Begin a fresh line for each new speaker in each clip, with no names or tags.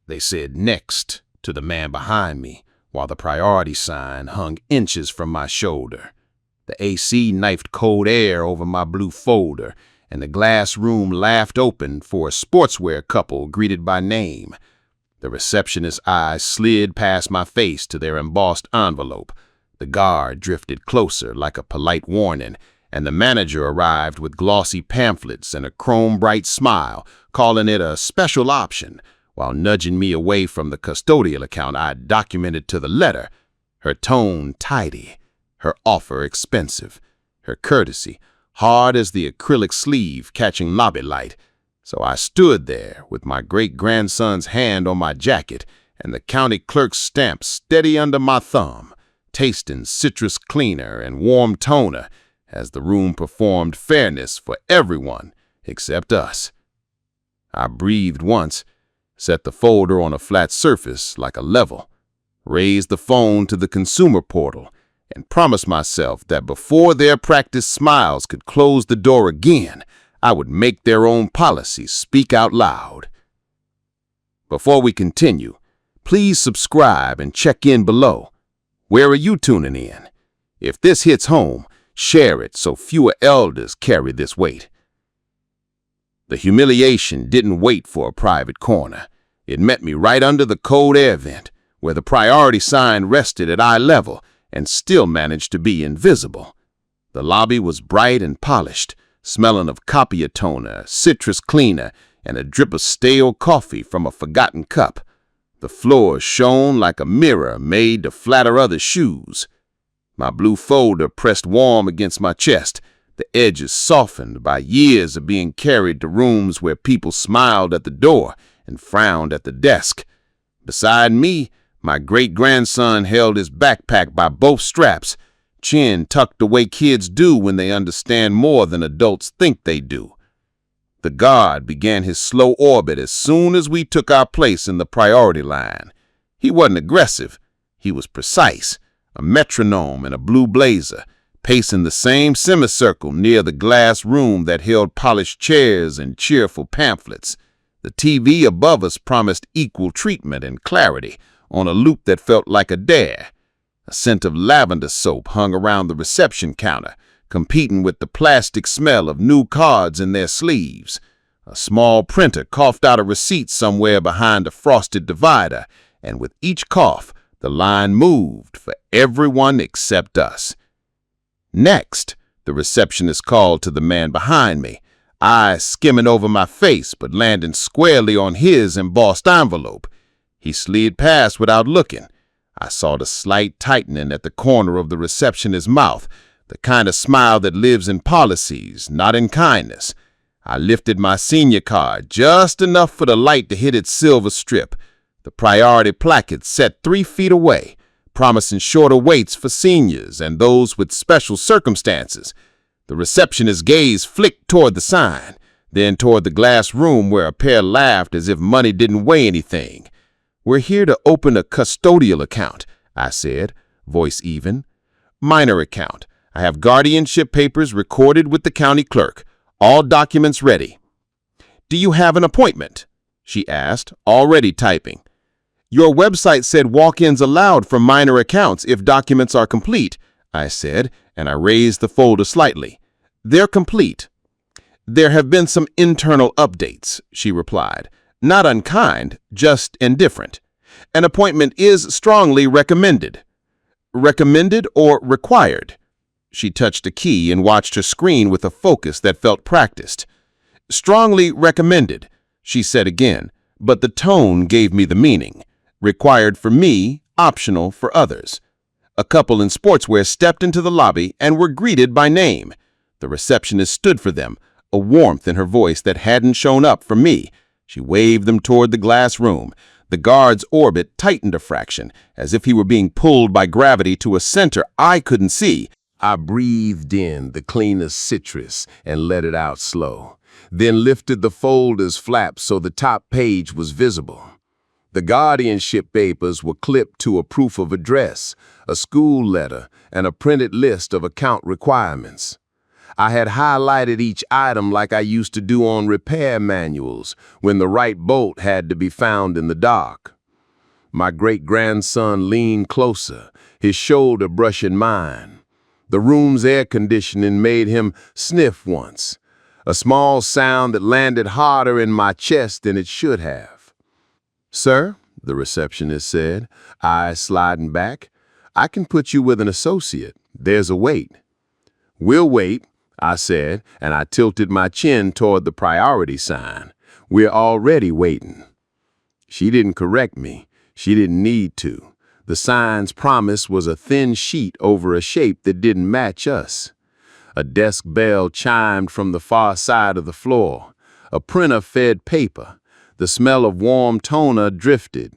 They said next to the man behind me, while the priority sign hung inches from my shoulder. The AC knifed cold air over my blue folder, and the glass room laughed open for a sportswear couple greeted by name. The receptionist's eyes slid past my face to their embossed envelope. The guard drifted closer like a polite warning, and the manager arrived with glossy pamphlets and a chrome-bright smile, calling it a special option, while nudging me away from the custodial account I'd documented to the letter. Her tone tidy, her offer expensive, her courtesy hard as the acrylic sleeve catching lobby light. So I stood there with my great-grandson's hand on my jacket and the county clerk's stamp steady under my thumb, tasting citrus cleaner and warm toner as the room performed fairness for everyone except us. I breathed once, set the folder on a flat surface like a level, raised the phone to the consumer portal, and promised myself that before their practiced smiles could close the door again, I would make their own policies speak out loud. Before we continue, please subscribe and check in below. Where are you tuning in? If this hits home, share it so fewer elders carry this weight. The humiliation didn't wait for a private corner. It met me right under the cold air vent, where the priority sign rested at eye level and still managed to be invisible. The lobby was bright and polished, smelling of copier toner, citrus cleaner, and a drip of stale coffee from a forgotten cup. The floor shone like a mirror made to flatter others' shoes. My blue folder pressed warm against my chest, the edges softened by years of being carried to rooms where people smiled at the door and frowned at the desk. Beside me, my great-grandson held his backpack by both straps, chin tucked the way kids do when they understand more than adults think they do. The guard began his slow orbit as soon as we took our place in the priority line. He wasn't aggressive. He was precise, a metronome in a blue blazer, pacing the same semicircle near the glass room that held polished chairs and cheerful pamphlets. The TV above us promised equal treatment and clarity on a loop that felt like a dare. A scent of lavender soap hung around the reception counter, competing with the plastic smell of new cards in their sleeves. A small printer coughed out a receipt somewhere behind a frosted divider, and with each cough, the line moved for everyone except us. Next, the receptionist called to the man behind me, eyes skimming over my face but landing squarely on his embossed envelope. He slid past without looking. I saw the slight tightening at the corner of the receptionist's mouth, the kind of smile that lives in policies, not in kindness. I lifted my senior card just enough for the light to hit its silver strip. The priority placard set 3 feet away, promising shorter waits for seniors and those with special circumstances. The receptionist's gaze flicked toward the sign, then toward the glass room where a pair laughed as if money didn't weigh anything. "We're here to open a custodial account," I said, voice even. "Minor account. I have guardianship papers recorded with the county clerk. All documents ready." "Do you have an appointment?" she asked, already typing. "Your website said walk-ins allowed for minor accounts if documents are complete," I said, and I raised the folder slightly. "They're complete." "There have been some internal updates," she replied. "Not unkind, just indifferent. An appointment is strongly recommended." "Recommended or required?" She touched a key and watched her screen with a focus that felt practiced. "Strongly recommended," she said again, but the tone gave me the meaning. Required for me, optional for others. A couple in sportswear stepped into the lobby and were greeted by name. The receptionist stood for them, a warmth in her voice that hadn't shown up for me. She waved them toward the glass room. The guard's orbit tightened a fraction, as if he were being pulled by gravity to a center I couldn't see. I breathed in the cleanest citrus and let it out slow, then lifted the folder's flap so the top page was visible. The guardianship papers were clipped to a proof of address, a school letter, and a printed list of account requirements. I had highlighted each item like I used to do on repair manuals when the right bolt had to be found in the dark. My great-grandson leaned closer, his shoulder brushing mine. The room's air conditioning made him sniff once, a small sound that landed harder in my chest than it should have. "Sir," the receptionist said, eyes sliding back, "I can put you with an associate. There's a wait." "We'll wait," I said, and I tilted my chin toward the priority sign. "We're already waiting." She didn't correct me. She didn't need to. The sign's promise was a thin sheet over a shape that didn't match us. A desk bell chimed from the far side of the floor. A printer fed paper. The smell of warm toner drifted.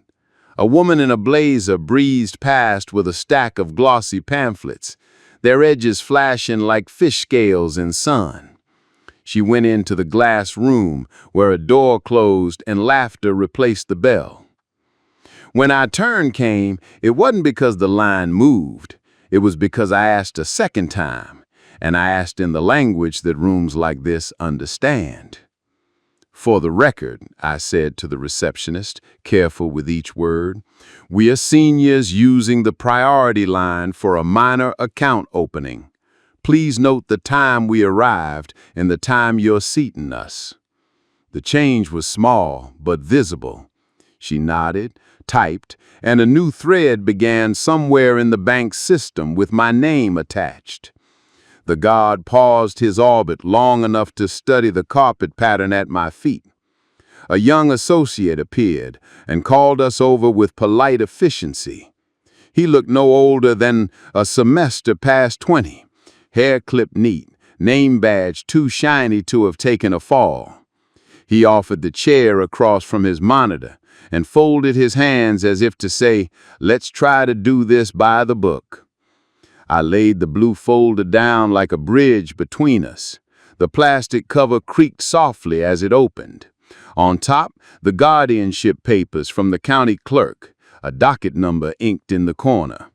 A woman in a blazer breezed past with a stack of glossy pamphlets, their edges flashing like fish scales in sun. She went into the glass room where a door closed and laughter replaced the bell. When our turn came, it wasn't because the line moved. It was because I asked a second time, and I asked in the language that rooms like this understand. "For the record," I said to the receptionist, careful with each word, "we are seniors using the priority line for a minor account opening. Please note the time we arrived and the time you're seating us." The change was small, but visible. She nodded, typed, and a new thread began somewhere in the bank's system with my name attached. The guard paused his orbit long enough to study the carpet pattern at my feet. A young associate appeared and called us over with polite efficiency. He looked no older than a semester past 20, hair clipped neat, name badge too shiny to have taken a fall. He offered the chair across from his monitor and folded his hands as if to say, "Let's try to do this by the book." I laid the blue folder down like a bridge between us. The plastic cover creaked softly as it opened. On top, the guardianship papers from the county clerk, a docket number inked in the corner.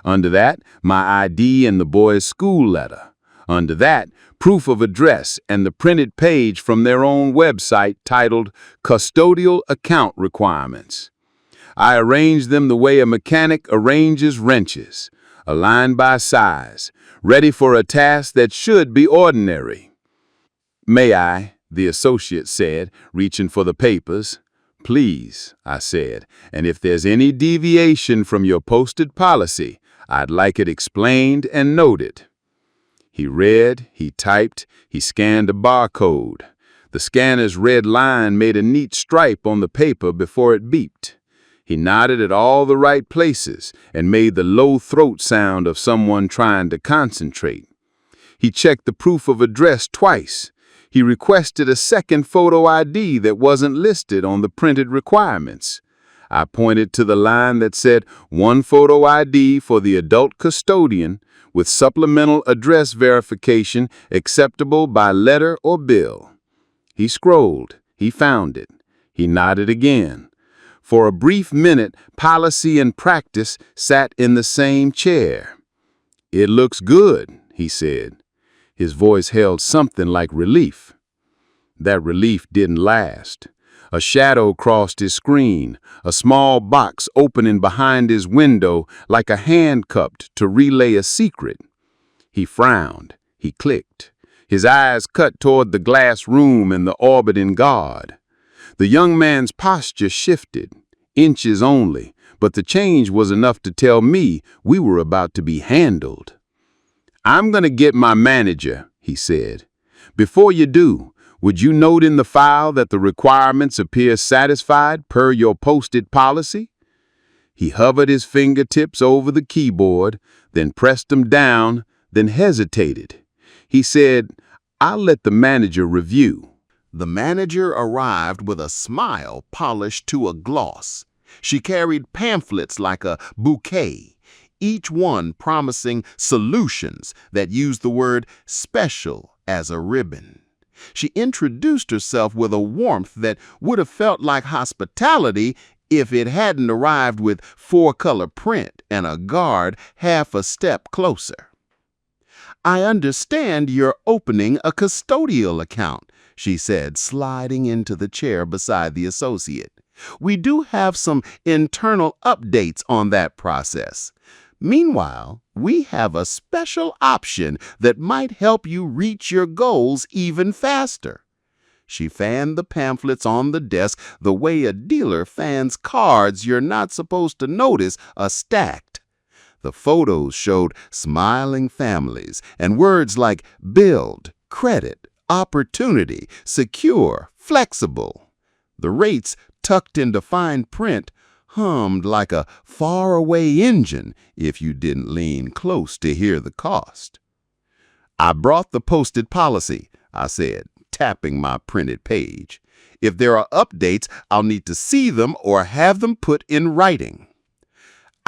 Under that, my ID and the boy's school letter. Under that, proof of address and the printed page from their own website titled Custodial Account Requirements. I arranged them the way a mechanic arranges wrenches, aligned by size, ready for a task that should be ordinary. "May I?" the associate said, reaching for the papers. "Please," I said, "and if there's any deviation from your posted policy, I'd like it explained and noted." He read, he typed, he scanned a barcode. The scanner's red line made a neat stripe on the paper before it beeped. He nodded at all the right places and made the low throat sound of someone trying to concentrate. He checked the proof of address twice. He requested a second photo ID that wasn't listed on the printed requirements. I pointed to the line that said one photo ID for the adult custodian with supplemental address verification acceptable by letter or bill. He scrolled. He found it. He nodded again. For a brief minute, policy and practice sat in the same chair. "It looks good," he said. His voice held something like relief. That relief didn't last. A shadow crossed his screen, a small box opening behind his window like a hand cupped to relay a secret. He frowned. He clicked. His eyes cut toward the glass room and the orbiting guard. The young man's posture shifted, inches only, but the change was enough to tell me we were about to be handled. "I'm going to get my manager," he said. "Before you do, would you note in the file that the requirements appear satisfied per your posted policy?" He hovered his fingertips over the keyboard, then pressed them down, then hesitated. He said, "I'll let the manager review."
The manager arrived with a smile polished to a gloss. She carried pamphlets like a bouquet, each one promising solutions that used the word special as a ribbon. She introduced herself with a warmth that would have felt like hospitality if it hadn't arrived with four-color print and a guard half a step closer. I understand you're opening a custodial account, she said, sliding into the chair beside the associate. We do have some internal updates on that process. Meanwhile, we have a special option that might help you reach your goals even faster. She fanned the pamphlets on the desk the way a dealer fans cards you're not supposed to notice are stacked. The photos showed smiling families and words like build, credit, opportunity, secure, flexible. The rates, tucked into fine print, hummed like a faraway engine if you didn't lean close to hear the cost. I brought the posted policy, I said, tapping my printed page. If there are updates, I'll need to see them or have them put in writing.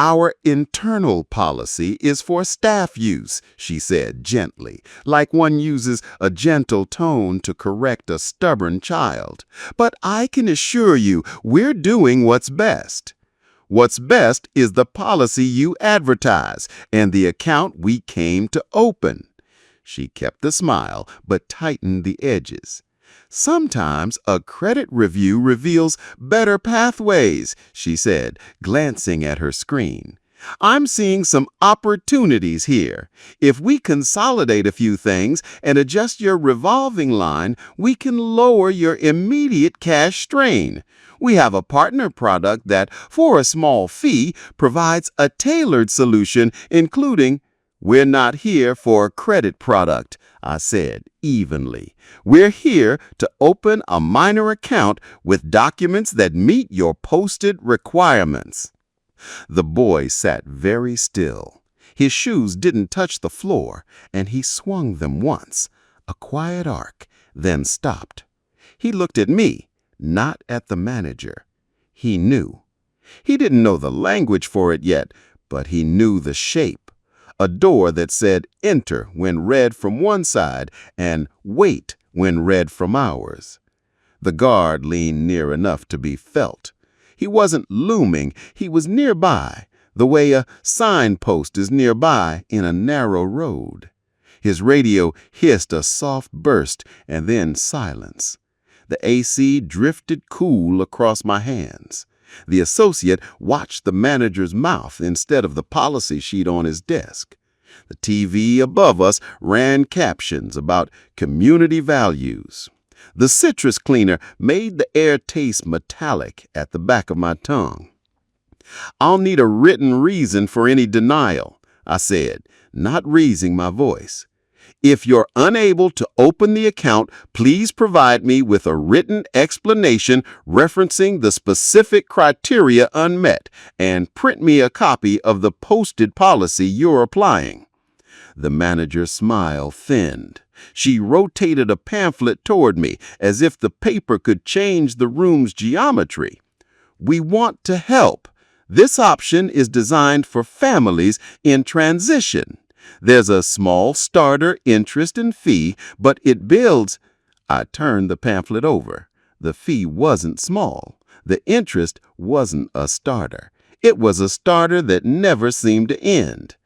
Our internal policy is for staff use, she said gently, like one uses a gentle tone to correct a stubborn child. But I can assure you we're doing what's best. What's best is the policy you advertise and the account we came to open. She kept the smile but tightened the edges. Sometimes a credit review reveals better pathways, she said, glancing at her screen. I'm seeing some opportunities here. If we consolidate a few things and adjust your revolving line, we can lower your immediate cash strain. We have a partner product that, for a small fee, provides a tailored solution, including— We're not here for a credit product, I said evenly. We're here to open a minor account with documents that meet your posted requirements. The boy sat very still. His shoes didn't touch the floor, and he swung them once, a quiet arc, then stopped. He looked at me, not at the manager. He knew. He didn't know the language for it yet, but he knew the shape. A door that said enter when read from one side and wait when read from ours. The guard leaned near enough to be felt. He wasn't looming, he was nearby, the way a signpost is nearby in a narrow road. His radio hissed a soft burst and then silence. The AC drifted cool across my hands. The associate watched the manager's mouth instead of the policy sheet on his desk. The TV above us ran captions about community values. The citrus cleaner made the air taste metallic at the back of my tongue. I'll need a written reason for any denial, I said, not raising my voice. If you're unable to open the account, please provide me with a written explanation referencing the specific criteria unmet and print me a copy of the posted policy you're applying. The manager's smile thinned. She rotated a pamphlet toward me as if the paper could change the room's geometry. We want to help. This option is designed for families in transition. There's a small starter interest and fee, but it builds. I turned the pamphlet over. The fee wasn't small. The interest wasn't a starter. It was a starter that never seemed to end.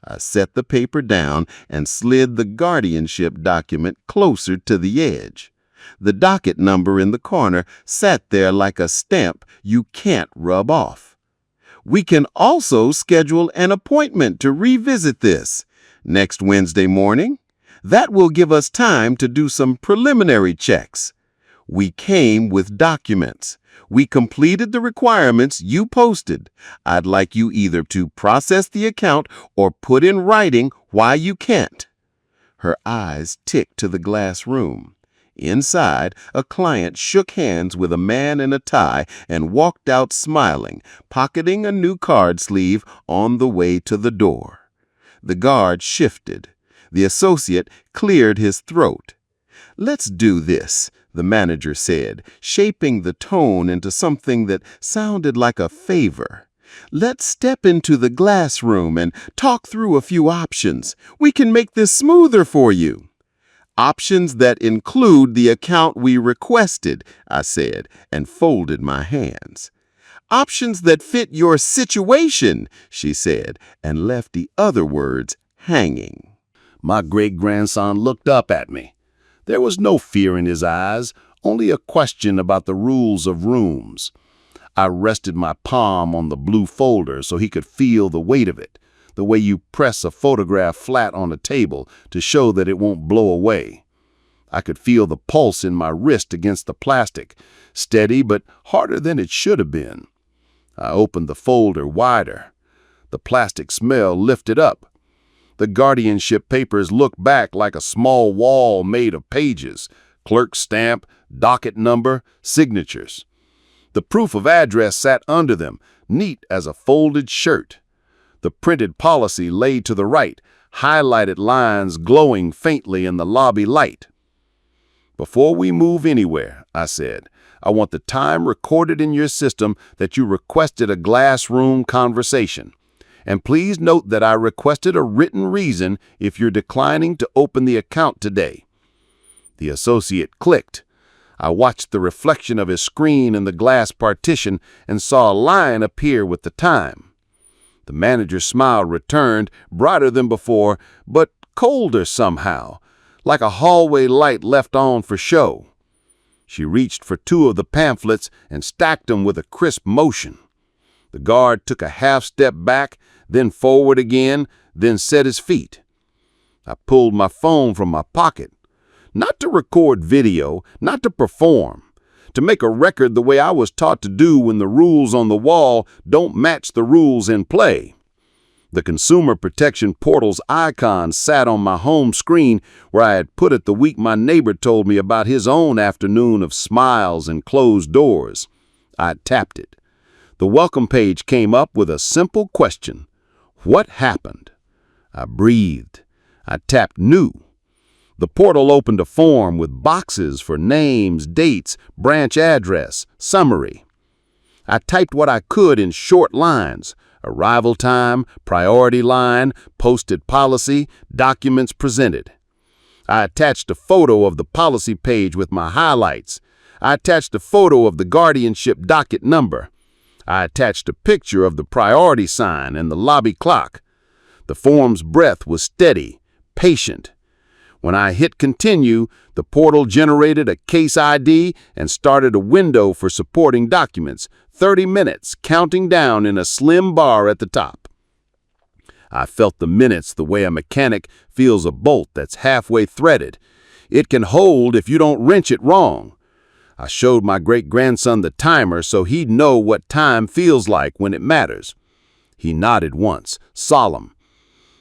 I set the paper down and slid the guardianship document closer to the edge. The docket number in the corner sat there like a stamp you can't rub off. We can also schedule an appointment to revisit this. Next Wednesday morning, that will give us time to do some preliminary checks. We came with documents. We completed the requirements you posted. I'd like you either to process the account or put in writing why you can't. Her eyes ticked to the glass room. Inside, a client shook hands with a man in a tie and walked out smiling, pocketing a new card sleeve on the way to the door. The guard shifted. The associate cleared his throat. Let's do this, the manager said, shaping the tone into something that sounded like a favor. Let's step into the glass room and talk through a few options. We can make this smoother for you. Options that include the account we requested, I said, and folded my hands. Options that fit your situation, she said, and left the other words hanging.
My great-grandson looked up at me. There was no fear in his eyes, only a question about the rules of rooms. I rested my palm on the blue folder so he could feel the weight of it, the way you press a photograph flat on a table to show that it won't blow away. I could feel the pulse in my wrist against the plastic, steady but harder than it should have been. I opened the folder wider. The plastic smell lifted up. The guardianship papers looked back like a small wall made of pages, clerk stamp, docket number, signatures. The proof of address sat under them, neat as a folded shirt. The printed policy lay to the right, highlighted lines glowing faintly in the lobby light. "Before we move anywhere," I said, "I want the time recorded in your system that you requested a glass room conversation. And please note that I requested a written reason if you're declining to open the account today." The associate clicked. I watched the reflection of his screen in the glass partition and saw a line appear with the time. The manager's smile returned, brighter than before, but colder somehow, like a hallway light left on for show. She reached for 2 of the pamphlets and stacked them with a crisp motion. The guard took a half step back, then forward again, then set his feet. I pulled my phone from my pocket. Not to record video, not to perform. To make a record the way I was taught to do when the rules on the wall don't match the rules in play. The Consumer Protection Portal's icon sat on my home screen where I had put it the week my neighbor told me about his own afternoon of smiles and closed doors. I tapped it. The welcome page came up with a simple question. What happened? I breathed. I tapped New. The portal opened a form with boxes for names, dates, branch address, summary. I typed what I could in short lines: arrival time, priority line, posted policy, documents presented. I attached a photo of the policy page with my highlights. I attached a photo of the guardianship docket number. I attached a picture of the priority sign and the lobby clock. The form's breath was steady, patient. When I hit continue, the portal generated a case ID and started a window for supporting documents, 30 minutes, counting down in a slim bar at the top. I felt the minutes the way a mechanic feels a bolt that's halfway threaded. It can hold if you don't wrench it wrong. I showed my great-grandson the timer so he'd know what time feels like when it matters. He nodded once, solemn.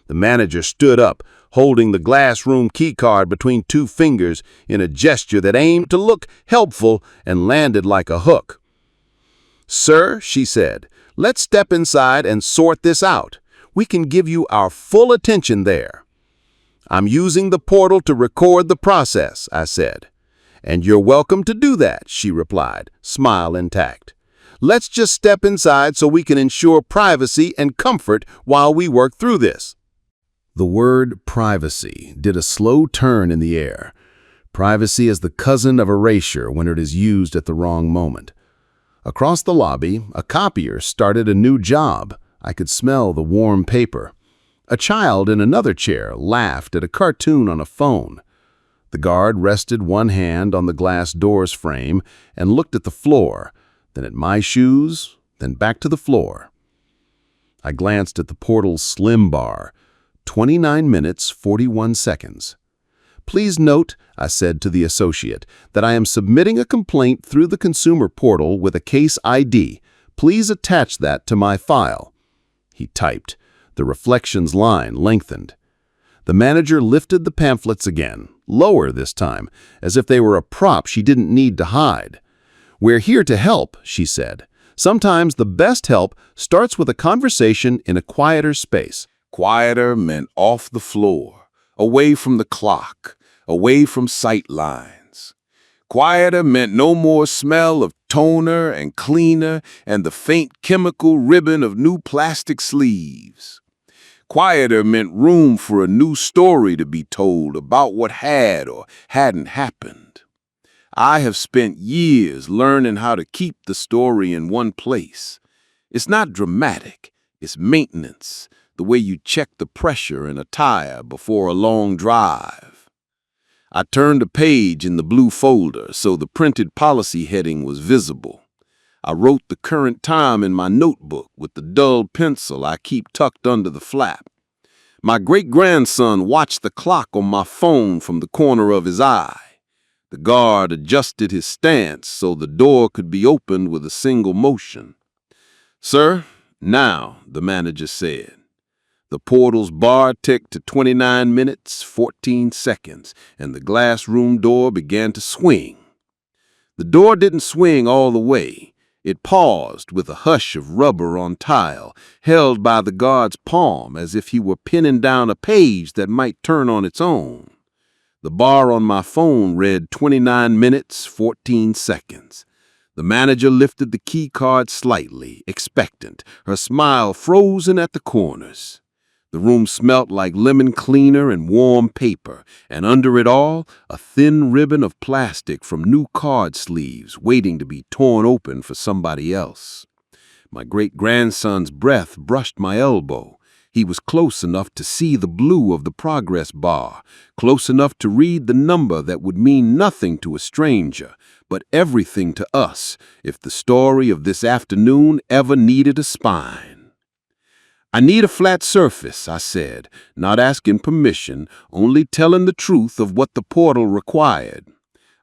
The manager stood up, holding the glass room keycard between 2 fingers in a gesture that aimed to look helpful and landed like a hook. "Sir," she said, "let's step inside and sort this out. We can give you our full attention there." "I'm using the portal to record the process," I said. "And you're welcome to do that," she replied, smile intact. "Let's just step inside so we can ensure privacy and comfort while we work through this." The word privacy did a slow turn in the air. Privacy is the cousin of erasure when it is used at the wrong moment. Across the lobby, a copier started a new job. I could smell the warm paper. A child in another chair laughed at a cartoon on a phone. The guard rested one hand on the glass door's frame and looked at the floor, then at my shoes, then back to the floor. I glanced at the portal's slim bar, 29 minutes, 41 seconds. "Please note," I said to the associate, "that I am submitting a complaint through the consumer portal with a case ID. Please attach that to my file." He typed. The reflections line lengthened. The manager lifted the pamphlets again, lower this time, as if they were a prop she didn't need to hide. "We're here to help," she said. "Sometimes the best help starts with a conversation in a quieter space." Quieter meant off the floor, away from the clock, away from sight lines. Quieter meant no more smell of toner and cleaner and the faint chemical ribbon of new plastic sleeves. Quieter meant room for a new story to be told about what had or hadn't happened. I have spent years learning how to keep the story in one place. It's not dramatic, it's maintenance.
the way you check the pressure in a tire before a long drive. I turned a page in the blue folder so the printed policy heading was visible. I wrote the current time in my notebook with the dull pencil I keep tucked under the flap. My great-grandson watched the clock on my phone from the corner of his eye. The guard adjusted his stance so the door could be opened with a single motion. "Sir, now," the manager said. The portal's bar ticked to 29 minutes, 14 seconds, and the glass room door began to swing. The door didn't swing all the way. It paused with a hush of rubber on tile, held by the guard's palm as if he were pinning down a page that might turn on its own. The bar on my phone read 29 minutes, 14 seconds. The manager lifted the key card slightly, expectant, her smile frozen at the corners. The room smelt like lemon cleaner and warm paper, and under it all, a thin ribbon of plastic from new card sleeves waiting to be torn open for somebody else. My great-grandson's breath brushed my elbow. He was close enough to see the blue of the progress bar, close enough to read the number that would mean nothing to a stranger, but everything to us if the story of this afternoon ever needed a spine. "I need a flat surface," I said, not asking permission, only telling the truth of what the portal required.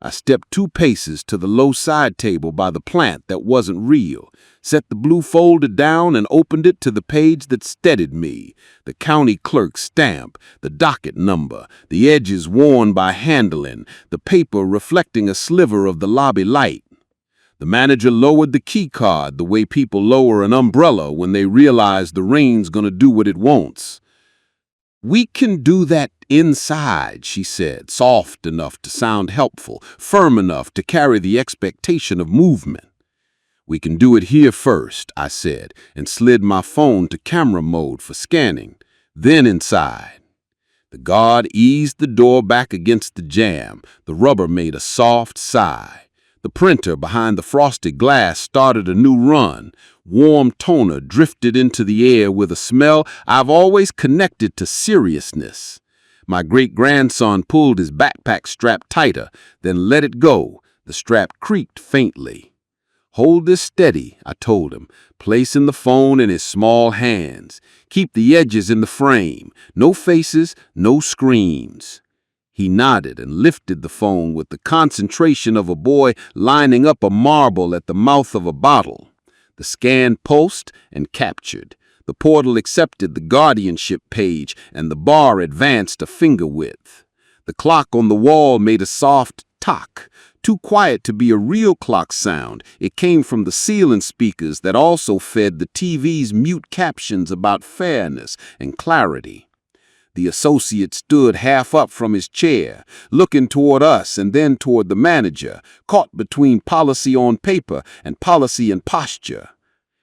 I stepped 2 paces to the low side table by the plant that wasn't real, set the blue folder down and opened it to the page that steadied me, the county clerk's stamp, the docket number, the edges worn by handling, the paper reflecting a sliver of the lobby light. The manager lowered the key card the way people lower an umbrella when they realize the rain's gonna do what it wants. "We can do that inside," she said, soft enough to sound helpful, firm enough to carry the expectation of movement. "We can do it here first," I said, and slid my phone to camera mode for scanning, then inside. The guard eased the door back against the jamb. The rubber made a soft sigh. The printer behind the frosted glass started a new run. Warm toner drifted into the air with a smell I've always connected to seriousness. My great-grandson pulled his backpack strap tighter, then let it go. The strap creaked faintly. "Hold this steady," I told him, placing the phone in his small hands. "Keep the edges in the frame. No faces, no screams." He nodded and lifted the phone with the concentration of a boy lining up a marble at the mouth of a bottle. The scan pulsed and captured. The portal accepted the guardianship page, and the bar advanced a finger width. The clock on the wall made a soft tock, too quiet to be a real clock sound. It came from the ceiling speakers that also fed the TV's mute captions about fairness and clarity. The associate stood half up from his chair, looking toward us and then toward the manager, caught between policy on paper and policy in posture.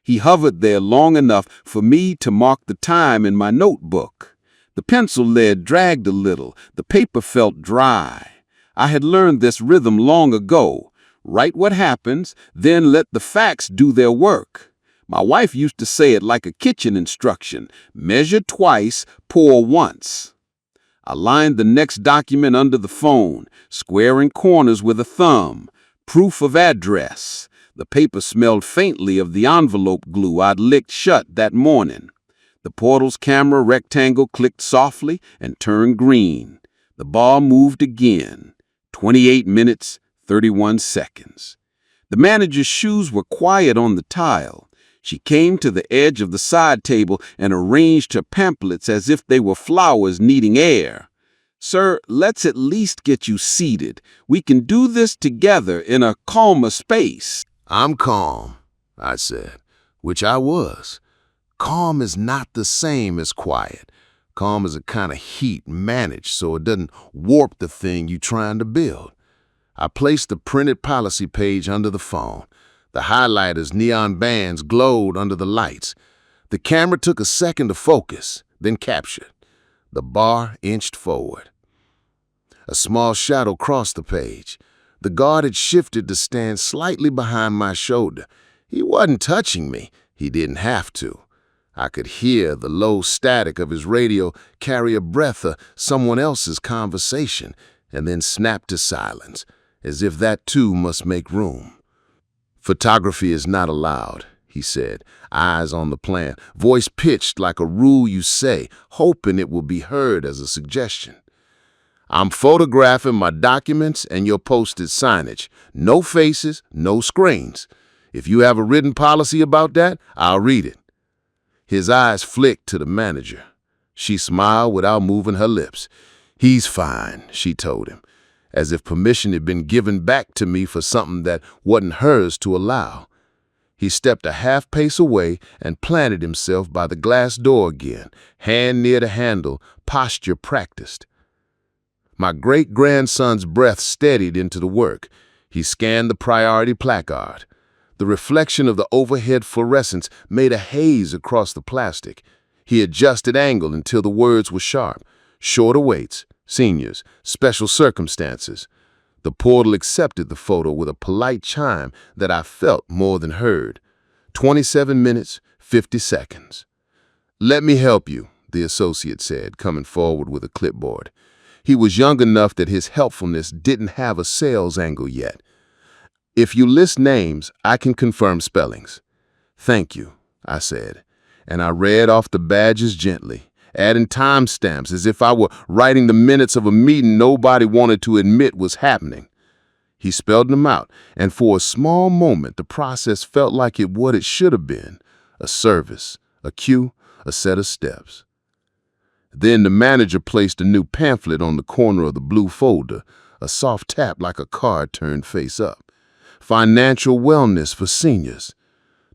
He hovered there long enough for me to mark the time in my notebook. The pencil lead dragged a little. The paper felt dry. I had learned this rhythm long ago. Write what happens, then let the facts do their work. My wife used to say it like a kitchen instruction: measure twice, pour once. I lined the next document under the phone, squaring corners with a thumb. Proof of address. The paper smelled faintly of the envelope glue I'd licked shut that morning. The portal's camera rectangle clicked softly and turned green. The bar moved again. 28 minutes, 31 seconds. The manager's shoes were quiet on the tile. She came to the edge of the side table and arranged her pamphlets as if they were flowers needing air. "Sir, let's at least get you seated. We can do this together in a calmer space."
"I'm calm," I said, which I was. Calm is not the same as quiet. Calm is a kind of heat managed so it doesn't warp the thing you're trying to build. I placed the printed policy page under the phone. The highlighter's neon bands glowed under the lights. The camera took a second to focus, then captured. The bar inched forward. A small shadow crossed the page. The guard had shifted to stand slightly behind my shoulder. He wasn't touching me. He didn't have to. I could hear the low static of his radio carry a breath of someone else's conversation and then snap to silence, as if that too must make room. "Photography is not allowed," he said, eyes on the plan, voice pitched like a rule you say, hoping it will be heard as a suggestion. "I'm photographing my documents and your posted signage. No faces, no screens. If you have a written policy about that, I'll read it." His eyes flicked to the manager. She smiled without moving her lips. "He's fine," she told him, as if permission had been given back to me for something that wasn't hers to allow. He stepped a half pace away and planted himself by the glass door again, hand near the handle, posture practiced. My great-grandson's breath steadied into the work. He scanned the priority placard. The reflection of the overhead fluorescence made a haze across the plastic. He adjusted angle until the words were sharp. Shorter waits, seniors, special circumstances. The portal accepted the photo with a polite chime that I felt more than heard. 27 minutes, 50 seconds. "Let me help you," the associate said, coming forward with a clipboard. He was young enough that his helpfulness didn't have a sales angle yet. "If you list names, I can confirm spellings." "Thank you," I said, and I read off the badges gently, adding timestamps as if I were writing the minutes of a meeting nobody wanted to admit was happening. He spelled them out, and for a small moment the process felt like what it should have been: a service, a cue, a set of steps. Then the manager placed a new pamphlet on the corner of the blue folder, a soft tap like a card turned face up. "Financial wellness for seniors."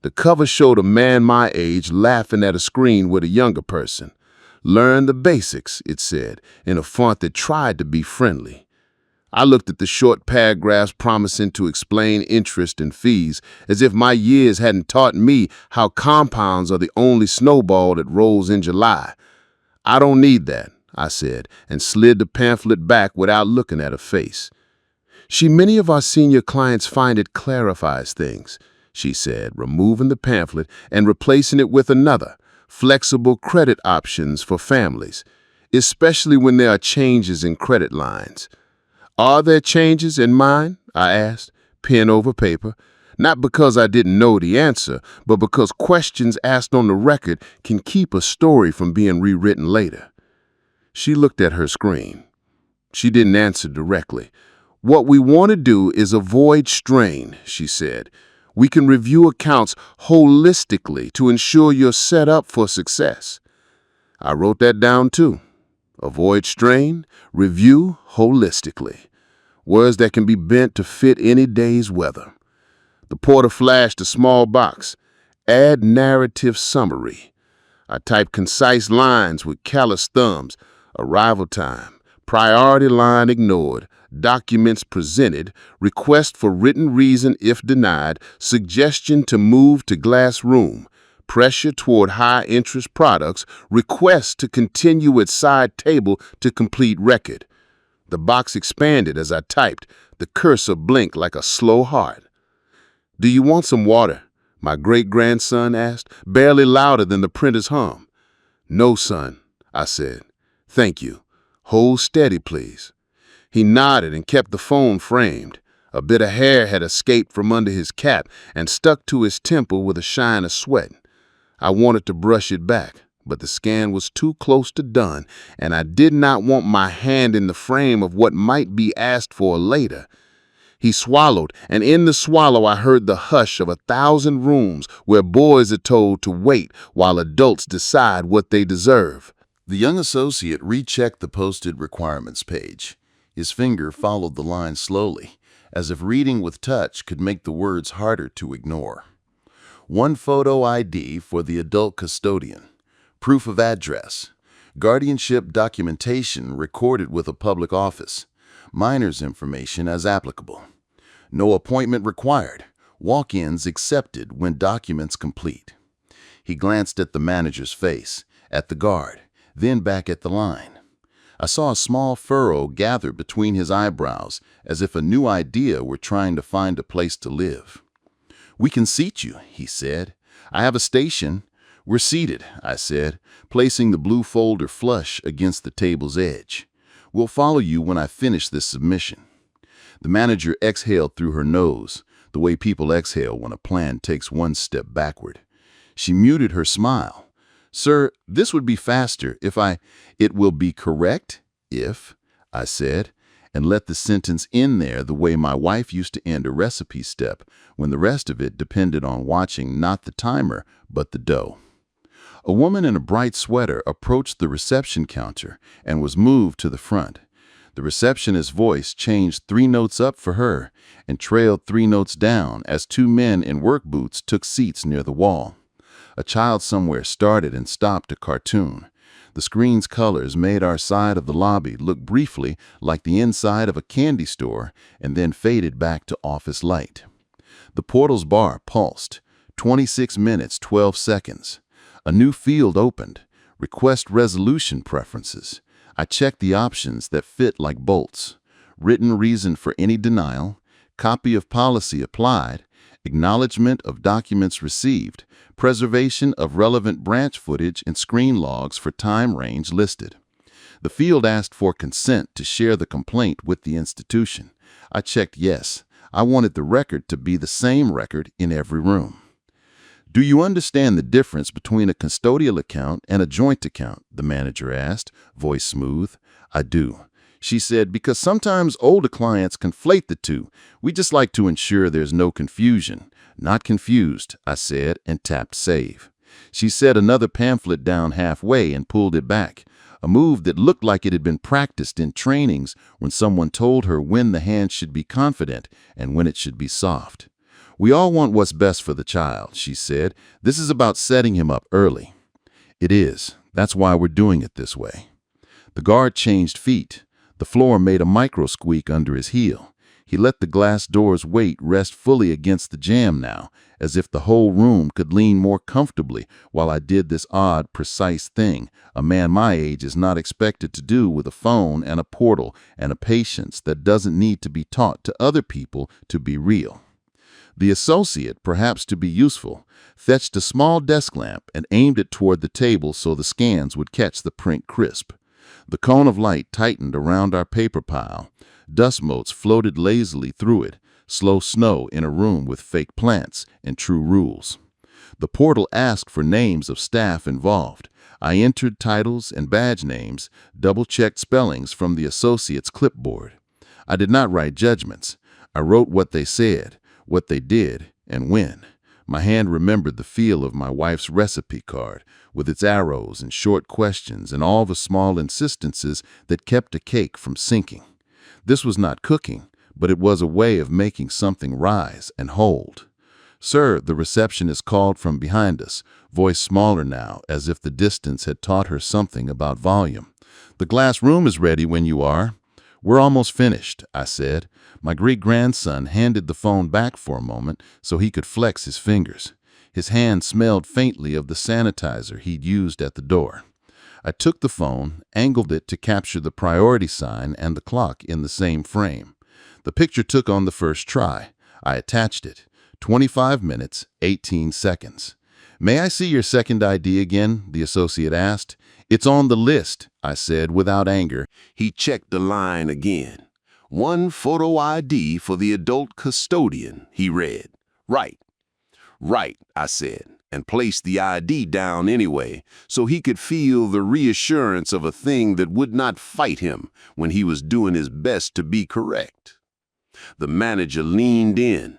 The cover showed a man my age laughing at a screen with a younger person. "Learn the basics," it said, in a font that tried to be friendly. I looked at the short paragraphs promising to explain interest and fees, as if my years hadn't taught me how compounds are the only snowball that rolls in July. "I don't need that," I said, and slid the pamphlet back without looking at her face. Many of our senior clients find it clarifies things," she said, removing the pamphlet and replacing it with another, flexible credit options for families, especially when there are changes in credit lines. "Are there changes in mine?" I asked, pen over paper, not because I didn't know the answer, but because questions asked on the record can keep a story from being rewritten later. She looked at her screen. She didn't answer directly. "What we want to do is avoid strain," she said. "We can review accounts holistically to ensure you're set up for success." I wrote that down too. Avoid strain, review holistically. Words that can be bent to fit any day's weather. The porter flashed a small box. "Add narrative summary." I typed concise lines with callous thumbs. Arrival time, priority line ignored, documents presented, request for written reason if denied, suggestion to move to glass room, pressure toward high-interest products, request to continue at side table to complete record. The box expanded as I typed. The cursor blinked like a slow heart. "Do you want some water?" my great-grandson asked, barely louder than the printer's hum. "No, son," I said. "Thank you. Hold steady, please." He nodded and kept the phone framed. A bit of hair had escaped from under his cap and stuck to his temple with a shine of sweat. I wanted to brush it back, but the scan was too close to done, and I did not want my hand in the frame of what might be asked for later. He swallowed, and in the swallow I heard the hush of 1,000 rooms where boys are told to wait while adults decide what they deserve.
The young associate rechecked the posted requirements page. His finger followed the line slowly, as if reading with touch could make the words harder to ignore. One photo ID for the adult custodian, proof of address, guardianship documentation recorded with a public office, minor's information as applicable. No appointment required, walk-ins accepted when documents complete. He glanced at the manager's face, at the guard, then back at the line. I saw a small furrow gather between his eyebrows, as if a new idea were trying to find a place to live. "We can seat you," he said. "I have a station. We're seated, I said, placing the blue folder flush against the table's edge. We'll follow you when I finish this submission. The manager exhaled through her nose, the way people exhale when a plan takes one step backward. She muted her smile. Sir, this would be faster if It will be correct if, I said, and let the sentence end there the way my wife used to end a recipe step when the rest of it depended on watching not the timer, but the dough. A woman in a bright sweater approached the reception counter and was moved to the front. The receptionist's voice changed 3 notes up for her and trailed 3 notes down as 2 men in work boots took seats near the wall. A child somewhere started and stopped a cartoon. The screen's colors made our side of the lobby look briefly like the inside of a candy store and then faded back to office light. The portal's bar pulsed. 26 minutes, 12 seconds. A new field opened. Request resolution preferences. I checked the options that fit like bolts. Written reason for any denial, copy of policy applied, acknowledgement of documents received, preservation of relevant branch footage and screen logs for time range listed. The field asked for consent to share the complaint with the institution. I checked yes. I wanted the record to be the same record in every room. Do you understand the difference between a custodial account and a joint account? The manager asked, voice smooth. I do. She said, because sometimes older clients conflate the two. We just like to ensure there's no confusion. Not confused, I said, and tapped save. She set another pamphlet down halfway and pulled it back, a move that looked like it had been practiced in trainings when someone told her when the hand should be confident and when it should be soft. We all want what's best for the child, she said. This is about setting him up early. It is. That's why we're doing it this way. The guard changed feet. The floor made a micro squeak under his heel. He let the glass door's weight rest fully against the jamb now, as if the whole room could lean more comfortably while I did this odd, precise thing a man my age is not expected to do with a phone and a portal and a patience that doesn't need to be taught to other people to be real. The associate, perhaps to be useful, fetched a small desk lamp and aimed it toward the table so the scans would catch the print crisp. The cone of light tightened around our paper pile. Dust motes floated lazily through it, slow snow in a room with fake plants and true rules. The portal asked for names of staff involved. I entered titles and badge names, double-checked spellings from the associate's clipboard. I did not write judgments. I wrote what they said, what they did, and when. My hand remembered the feel of my wife's recipe card, with its arrows and short questions and all the small insistences that kept a cake from sinking. This was not cooking, but it was a way of making something rise and hold. Sir, the receptionist called from behind us, voice smaller now, as if the distance had taught her something about volume. The glass room is ready when you are. We're almost finished, I said. My great-grandson handed the phone back for a moment so he could flex his fingers. His hand smelled faintly of the sanitizer he'd used at the door. I took the phone, angled it to capture the priority sign and the clock in the same frame. The picture took on the first try. I attached it. 25 minutes, 18 seconds. May I see your second ID again? The associate asked. It's on the list, I said without anger.
He checked the line again. 1 photo ID for the adult custodian, he read. Right, I said, and placed the ID down anyway, so he could feel the reassurance of a thing that would not fight him when he was doing his best to be correct. The manager leaned in.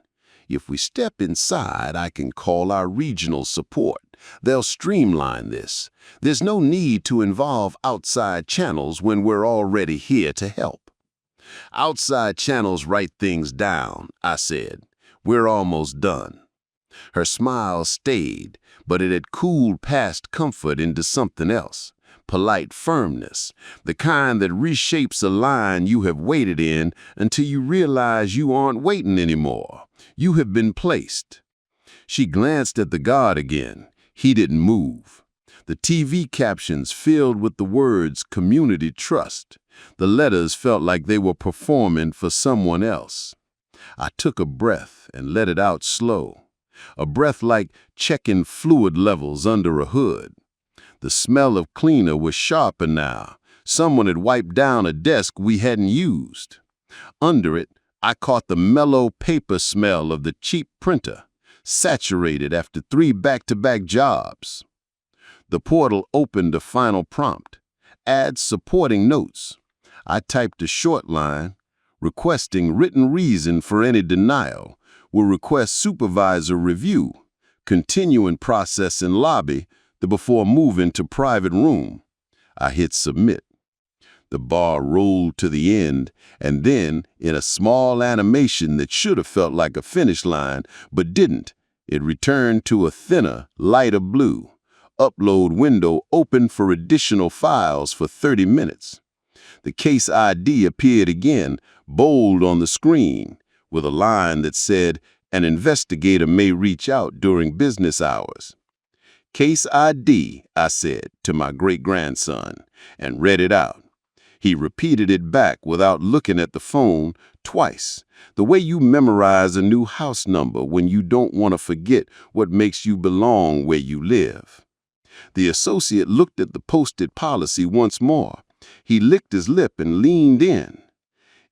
If we step inside, I can call our regional support. They'll streamline this. There's no need to involve outside channels when we're already here to help. Outside channels write things down, I said. We're almost done. Her smile stayed, but it had cooled past comfort into something else. Polite firmness, the kind that reshapes a line you have waited in until you realize you aren't waiting anymore. You have been placed. She glanced at the guard again. He didn't move. The TV captions filled with the words community trust. The letters felt like they were performing for someone else. I took a breath and let it out slow. a breath like checking fluid levels under a hood. The smell of cleaner was sharper now. Someone had wiped down a desk we hadn't used. Under it, I caught the mellow paper smell of the cheap printer, saturated after 3 back-to-back jobs. The portal opened a final prompt, add supporting notes. I typed a short line, requesting written reason for any denial, will request supervisor review, continuing process in lobby before moving to private room. I hit submit. The bar rolled to the end, and then, in a small animation that should have felt like a finish line, but didn't, it returned to a thinner, lighter blue. Upload window open for additional files for 30 minutes. The case ID appeared again, bold on the screen, with a line that said, an investigator may reach out during business hours. Case ID, I said to my great-grandson, and read it out. He repeated it back without looking at the phone twice, the way you memorize a new house number when you don't want to forget what makes you belong where you live. The associate looked at the posted policy once more. He licked his lip and leaned in.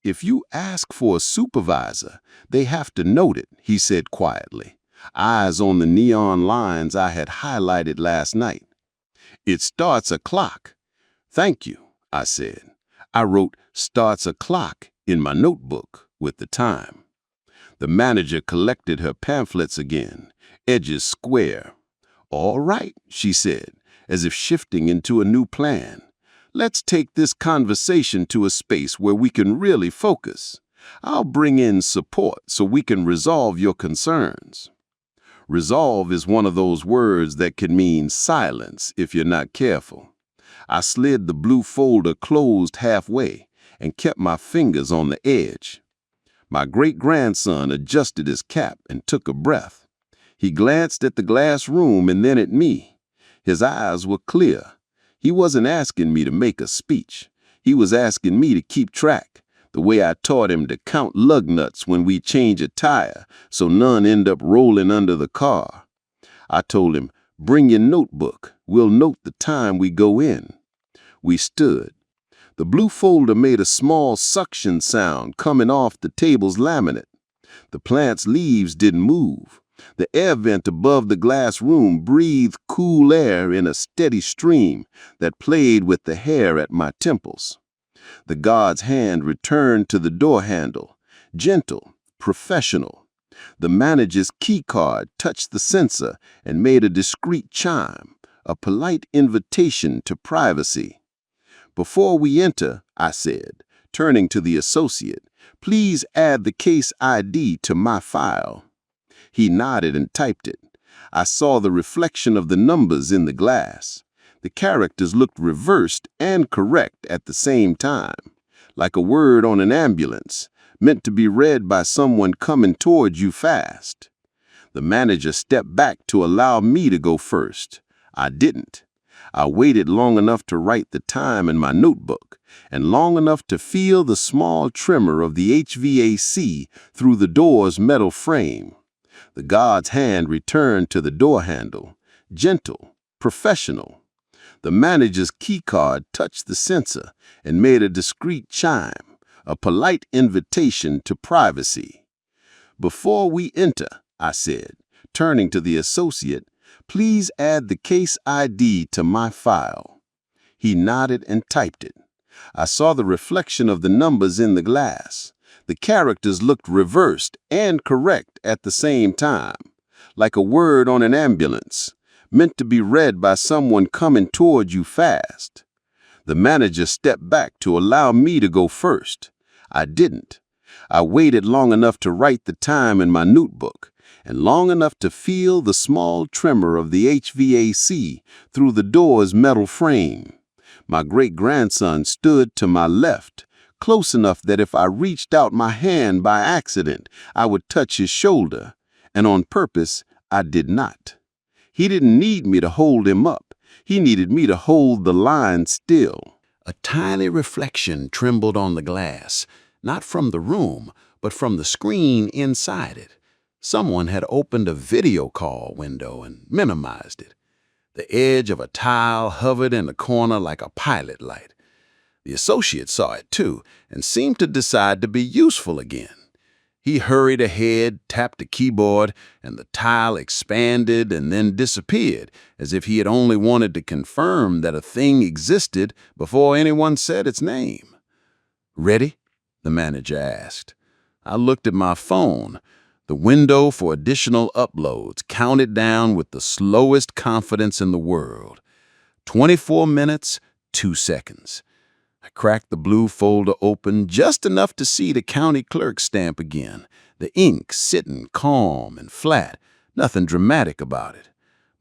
If you ask for a supervisor, they have to note it, he said quietly, eyes on the neon lines I had highlighted last night. It starts a clock. Thank you, I said. I wrote starts a clock in my notebook with the time. The manager collected her pamphlets again, edges square. All right, she said, as if shifting into a new plan. Let's take this conversation to a space where we can really focus. I'll bring in support so we can resolve your concerns. Resolve is one of those words that can mean silence if you're not careful. I slid the blue folder closed halfway and kept my fingers on the edge. My great-grandson adjusted his cap and took a breath. He glanced at the glass room and then at me. His eyes were clear. He wasn't asking me to make a speech. He was asking me to keep track, the way I taught him to count lug nuts when we change a tire so none end up rolling under the car. I told him, bring your notebook. We'll note the time we go in. We stood. The blue folder made a small suction sound coming off the table's laminate. The plant's leaves didn't move. The air vent above the glass room breathed cool air in a steady stream that played with the hair at my temples. The guard's hand returned to the door handle, gentle, professional. The manager's key card touched the sensor and made a discreet chime, a polite invitation to privacy. Before we enter, I said, turning to the associate, please add the case ID to my file. He nodded and typed it. I saw the reflection of the numbers in the glass. The characters looked reversed and correct at the same time, like a word on an ambulance, meant to be read by someone coming toward you fast. The manager stepped back to allow me to go first. I didn't. I waited long enough to write the time in my notebook, and long enough to feel the small tremor of the HVAC through the door's metal frame. The guard's hand returned to the door handle, gentle, professional. The manager's keycard touched the sensor and made a discreet chime, a polite invitation to privacy. Before we enter, I said, turning to the associate, please add the case ID to my file. He nodded and typed it. I saw the reflection of the numbers in the glass. The characters looked reversed and correct at the same time, like a word on an ambulance, meant to be read by someone coming toward you fast. The manager stepped back to allow me to go first. I didn't. I waited long enough to write the time in my notebook, and long enough to feel the small tremor of the HVAC through the door's metal frame. My great-grandson stood to my left, close enough that if I reached out my hand by accident, I would touch his shoulder, and on purpose, I did not. He didn't need me to hold him up. He needed me to hold the line still. A tiny reflection trembled on the glass, not from the room, but from the screen inside it. Someone had opened a video call window and minimized it. The edge of a tile hovered in the corner like a pilot light. The associate saw it too and seemed to decide to be useful again. He hurried ahead, tapped the keyboard, and the tile expanded and then disappeared, as if he had only wanted to confirm that a thing existed before anyone said its name. "Ready?" the manager asked. I looked at my phone. The window for additional uploads counted down with the slowest confidence in the world. 24 minutes, 2 seconds. I cracked the blue folder open just enough to see the county clerk stamp again, the ink sitting calm and flat, nothing dramatic about it.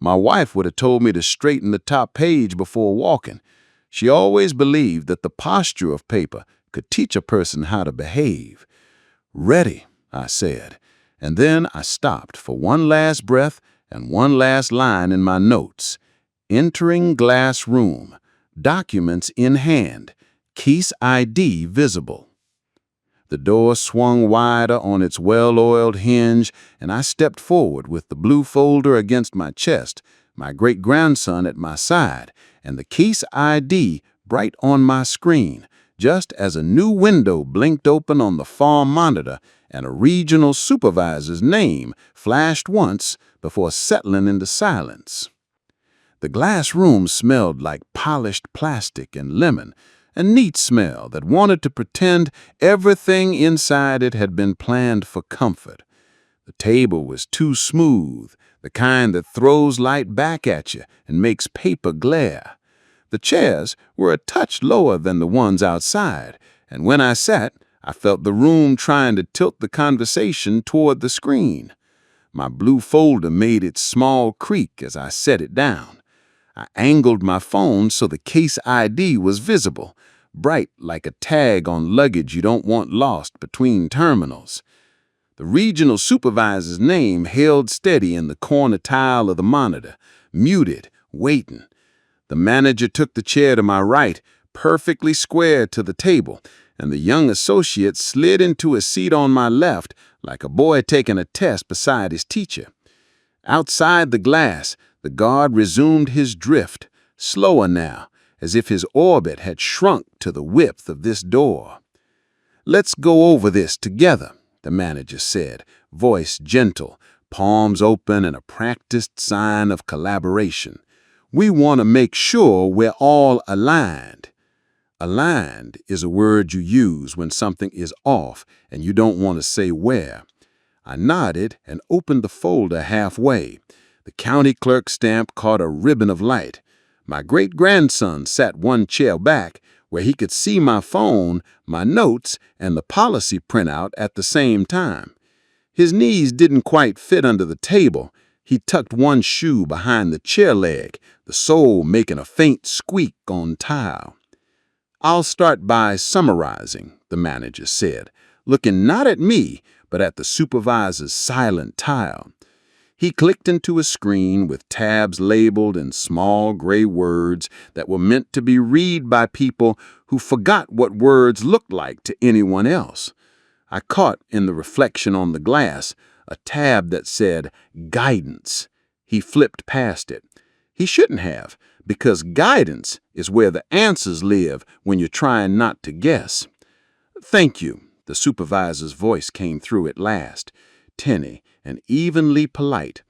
My wife would have told me to straighten the top page before walking. She always believed that the posture of paper could teach a person how to behave. "Ready," I said, and then I stopped for one last breath and one last line in my notes. Entering glass room, documents in hand, case ID visible. The door swung wider on its well-oiled hinge, and I stepped forward with the blue folder against my chest, my great-grandson at my side, and the case ID bright on my screen, just as a new window blinked open on the farm monitor and a regional supervisor's name flashed once before settling into silence. The glass room smelled like polished plastic and lemon, a neat smell that wanted to pretend everything inside it had been planned for comfort. The table was too smooth, the kind that throws light back at you and makes paper glare. The chairs were a touch lower than the ones outside, and when I sat, I felt the room trying to tilt the conversation toward the screen. My blue folder made its small creak as I set it down. I angled my phone so the case ID was visible, bright like a tag on luggage you don't want lost between terminals. The regional supervisor's name held steady in the corner tile of the monitor, muted, waiting. The manager took the chair to my right, perfectly square to the table, and the young associate slid into a seat on my left like a boy taking a test beside his teacher. Outside the glass, the guard resumed his drift, slower now, as if his orbit had shrunk to the width of this door. "Let's go over this together," the manager said, voice gentle, palms open and a practiced sign of collaboration. "We want to make sure we're all aligned." Aligned is a word you use when something is off and you don't want to say where. I nodded and opened the folder halfway. The county clerk stamp caught a ribbon of light. My great-grandson sat one chair back where he could see my phone, my notes, and the policy printout at the same time. His knees didn't quite fit under the table. He tucked one shoe behind the chair leg, the sole making a faint squeak on tile. "I'll start by summarizing," the manager said, looking not at me, but at the supervisor's silent tile. He clicked into a screen with tabs labeled in small gray words that were meant to be read by people who forgot what words looked like to anyone else. I caught in the reflection on the glass a tab that said guidance. He flipped past it. He shouldn't have, because guidance is where the answers live when you're trying not to guess. "Thank you," the supervisor's voice came through at last, tinny and evenly polite.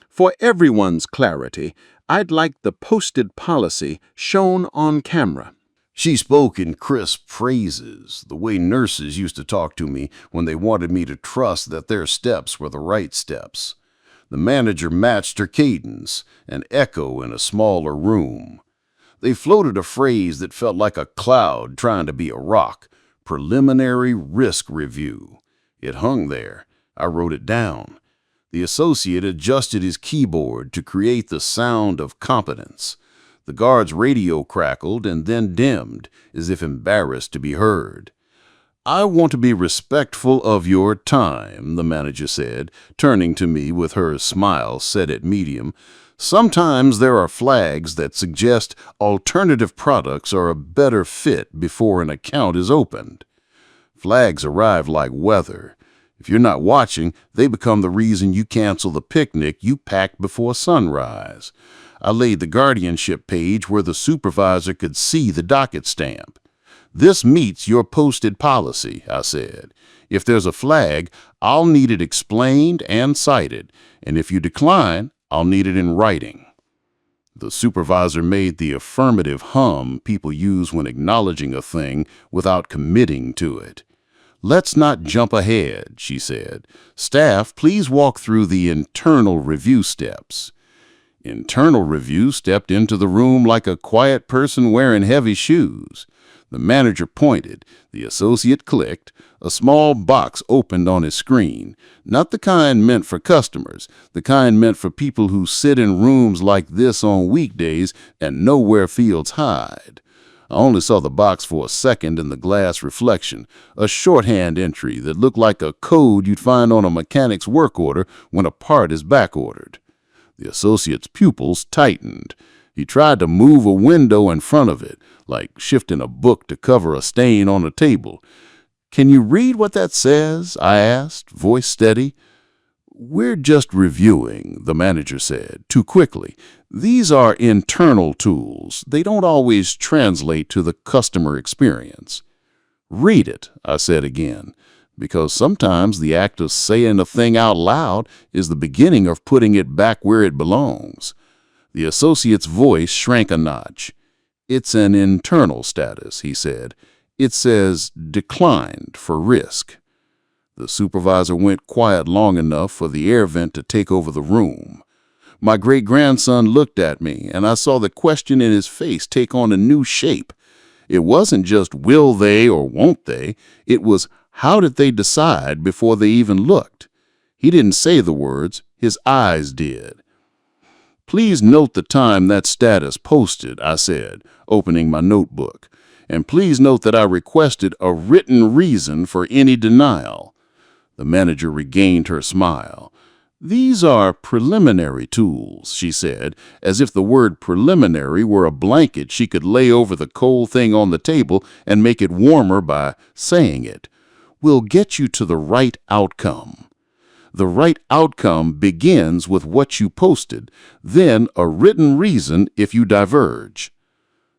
"For everyone's clarity, I'd like the posted policy shown on camera."
She spoke in crisp phrases, the way nurses used to talk to me when they wanted me to trust that their steps were the right steps. The manager matched her cadence, an echo in a smaller room. They floated a phrase that felt like a cloud trying to be a rock: preliminary risk review. It hung there. I wrote it down. The associate adjusted his keyboard to create the sound of competence. The guard's radio crackled and then dimmed, as if embarrassed to be heard. "I want to be respectful of your time," the manager said, turning to me with her smile set at medium. "Sometimes there are flags that suggest alternative products are a better fit before an account is opened. Flags arrive like weather.
If you're not watching, they become the reason you cancel the picnic you packed before sunrise. I laid the guardianship page where the supervisor could see the docket stamp. This meets your posted policy, I said. If there's a flag, I'll need it explained and cited, and if you decline, I'll need it in writing. The supervisor made the affirmative hum people use when acknowledging a thing without committing to it. Let's not jump ahead, she said. Staff, please walk through the internal review steps. Internal review stepped into the room like a quiet person wearing heavy shoes. The manager pointed. The associate clicked. A small box opened on his screen. Not the kind meant for customers, the kind meant for people who sit in rooms like this on weekdays and know where fields hide. I only saw the box for a second in the glass reflection, a shorthand entry that looked like a code you'd find on a mechanic's work order when a part is back-ordered. The associate's pupils tightened. He tried to move a window in front of it, like shifting a book to cover a stain on a table. Can you read what that says? I asked, voice steady. We're just reviewing, the manager said, too quickly. These are internal tools. They don't always translate to the customer experience. Read it, I said again, because sometimes the act of saying a thing out loud is the beginning of putting it back where it belongs. The associate's voice shrank a notch. It's an internal status, he said. It says declined for risk. The supervisor went quiet long enough for the air vent to take over the room. My great-grandson looked at me, and I saw the question in his face take on a new shape. It wasn't just will they or won't they, it was how did they decide before they even looked. He didn't say the words, his eyes did. Please note the time that status posted, I said, opening my notebook. And please note that I requested a written reason for any denial. The manager regained her smile. These are preliminary tools, she said, as if the word preliminary were a blanket she could lay over the cold thing on the table and make it warmer by saying it. We'll get you to the right outcome. The right outcome begins with what you posted, then a written reason if you diverge.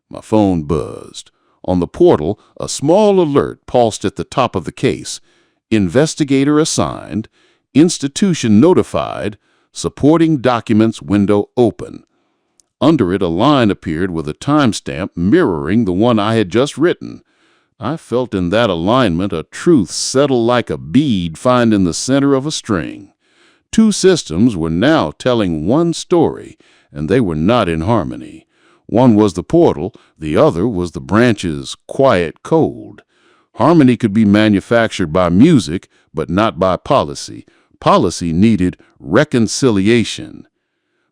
My phone buzzed. On the portal, a small alert pulsed at the top of the case. Investigator assigned, institution notified, supporting documents window open. Under it, a line appeared with a timestamp mirroring the one I had just written. I felt in that alignment a truth settle like a bead found in the center of a string. Two systems were now telling one story, and they were not in harmony. One was the portal, the other was the branch's quiet code. Harmony could be manufactured by music, but not by policy. Policy needed reconciliation.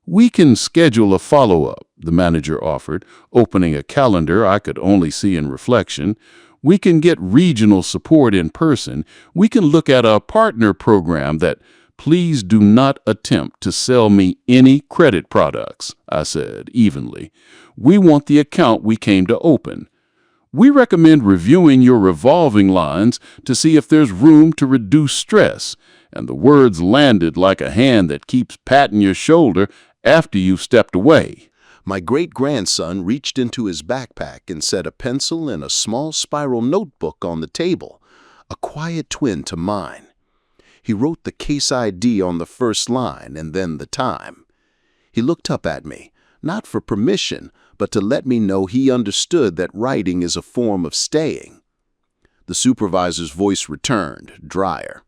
We can schedule a follow-up, the manager offered, opening a calendar I could only see in reflection. We can get regional support in person. We can look at a partner program that, please do not attempt to sell me any credit products, I said evenly. We want the account we came to open. We recommend reviewing your revolving lines to see if there's room to reduce stress, and the words landed like a hand that keeps patting your shoulder after you've stepped away.
My great-grandson reached into his backpack and set a pencil and a small spiral notebook on the table, a quiet twin to mine. He wrote the case ID on the first line and then the time. He looked up at me, not for permission, but to let me know he understood that writing is a form of staying. The supervisor's voice returned, drier.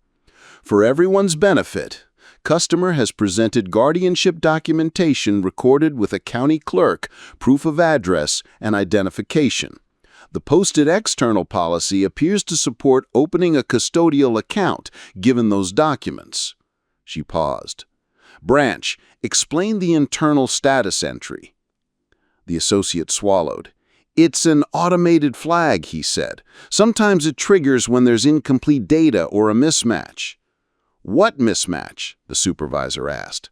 For everyone's benefit, customer has presented guardianship documentation recorded with a county clerk, proof of address, and identification. The posted external policy appears to support opening a custodial account, given those documents. She paused. Branch, explain the internal status entry. The associate swallowed. It's an automated flag, he said. Sometimes it triggers when there's incomplete data or a mismatch. What mismatch? The supervisor asked.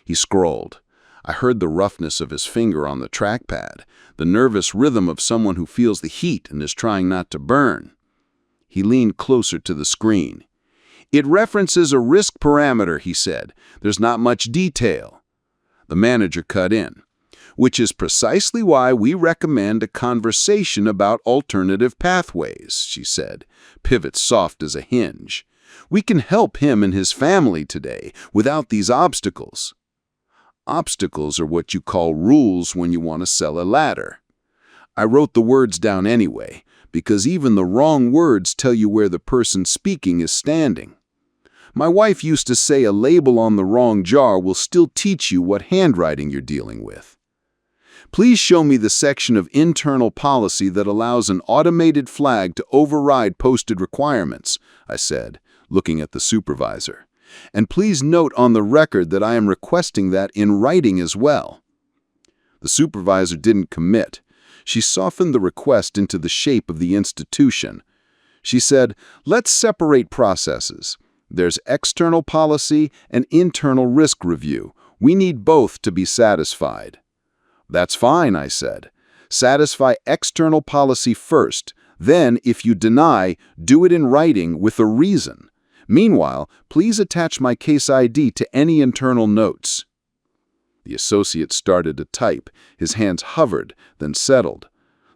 He scrolled. I heard the roughness of his finger on the trackpad, the nervous rhythm of someone who feels the heat and is trying not to burn. He leaned closer to the screen.
It references a risk parameter, he said. There's not much detail. The manager cut in. Which is precisely why we recommend a conversation about alternative pathways, she said, pivot soft as a hinge. We can help him and his family today without these obstacles. Obstacles are what you call rules when you want to sell a ladder. I wrote the words down anyway, because even the wrong words tell you where the person speaking is standing. My wife used to say a label on the wrong jar will still teach you what handwriting you're dealing with. Please show me the section of internal policy that allows an automated flag to override posted requirements, I said, looking at the supervisor. And please note on the record that I am requesting that in writing as well. The supervisor didn't commit. She softened the request into the shape of the institution. She said, let's separate processes. There's external policy and internal risk review. We need both to be satisfied. That's fine, I said. Satisfy external policy first. Then, if you deny, do it in writing with a reason. Meanwhile, please attach my case ID to any internal notes. The associate started to type. His hands hovered, then settled.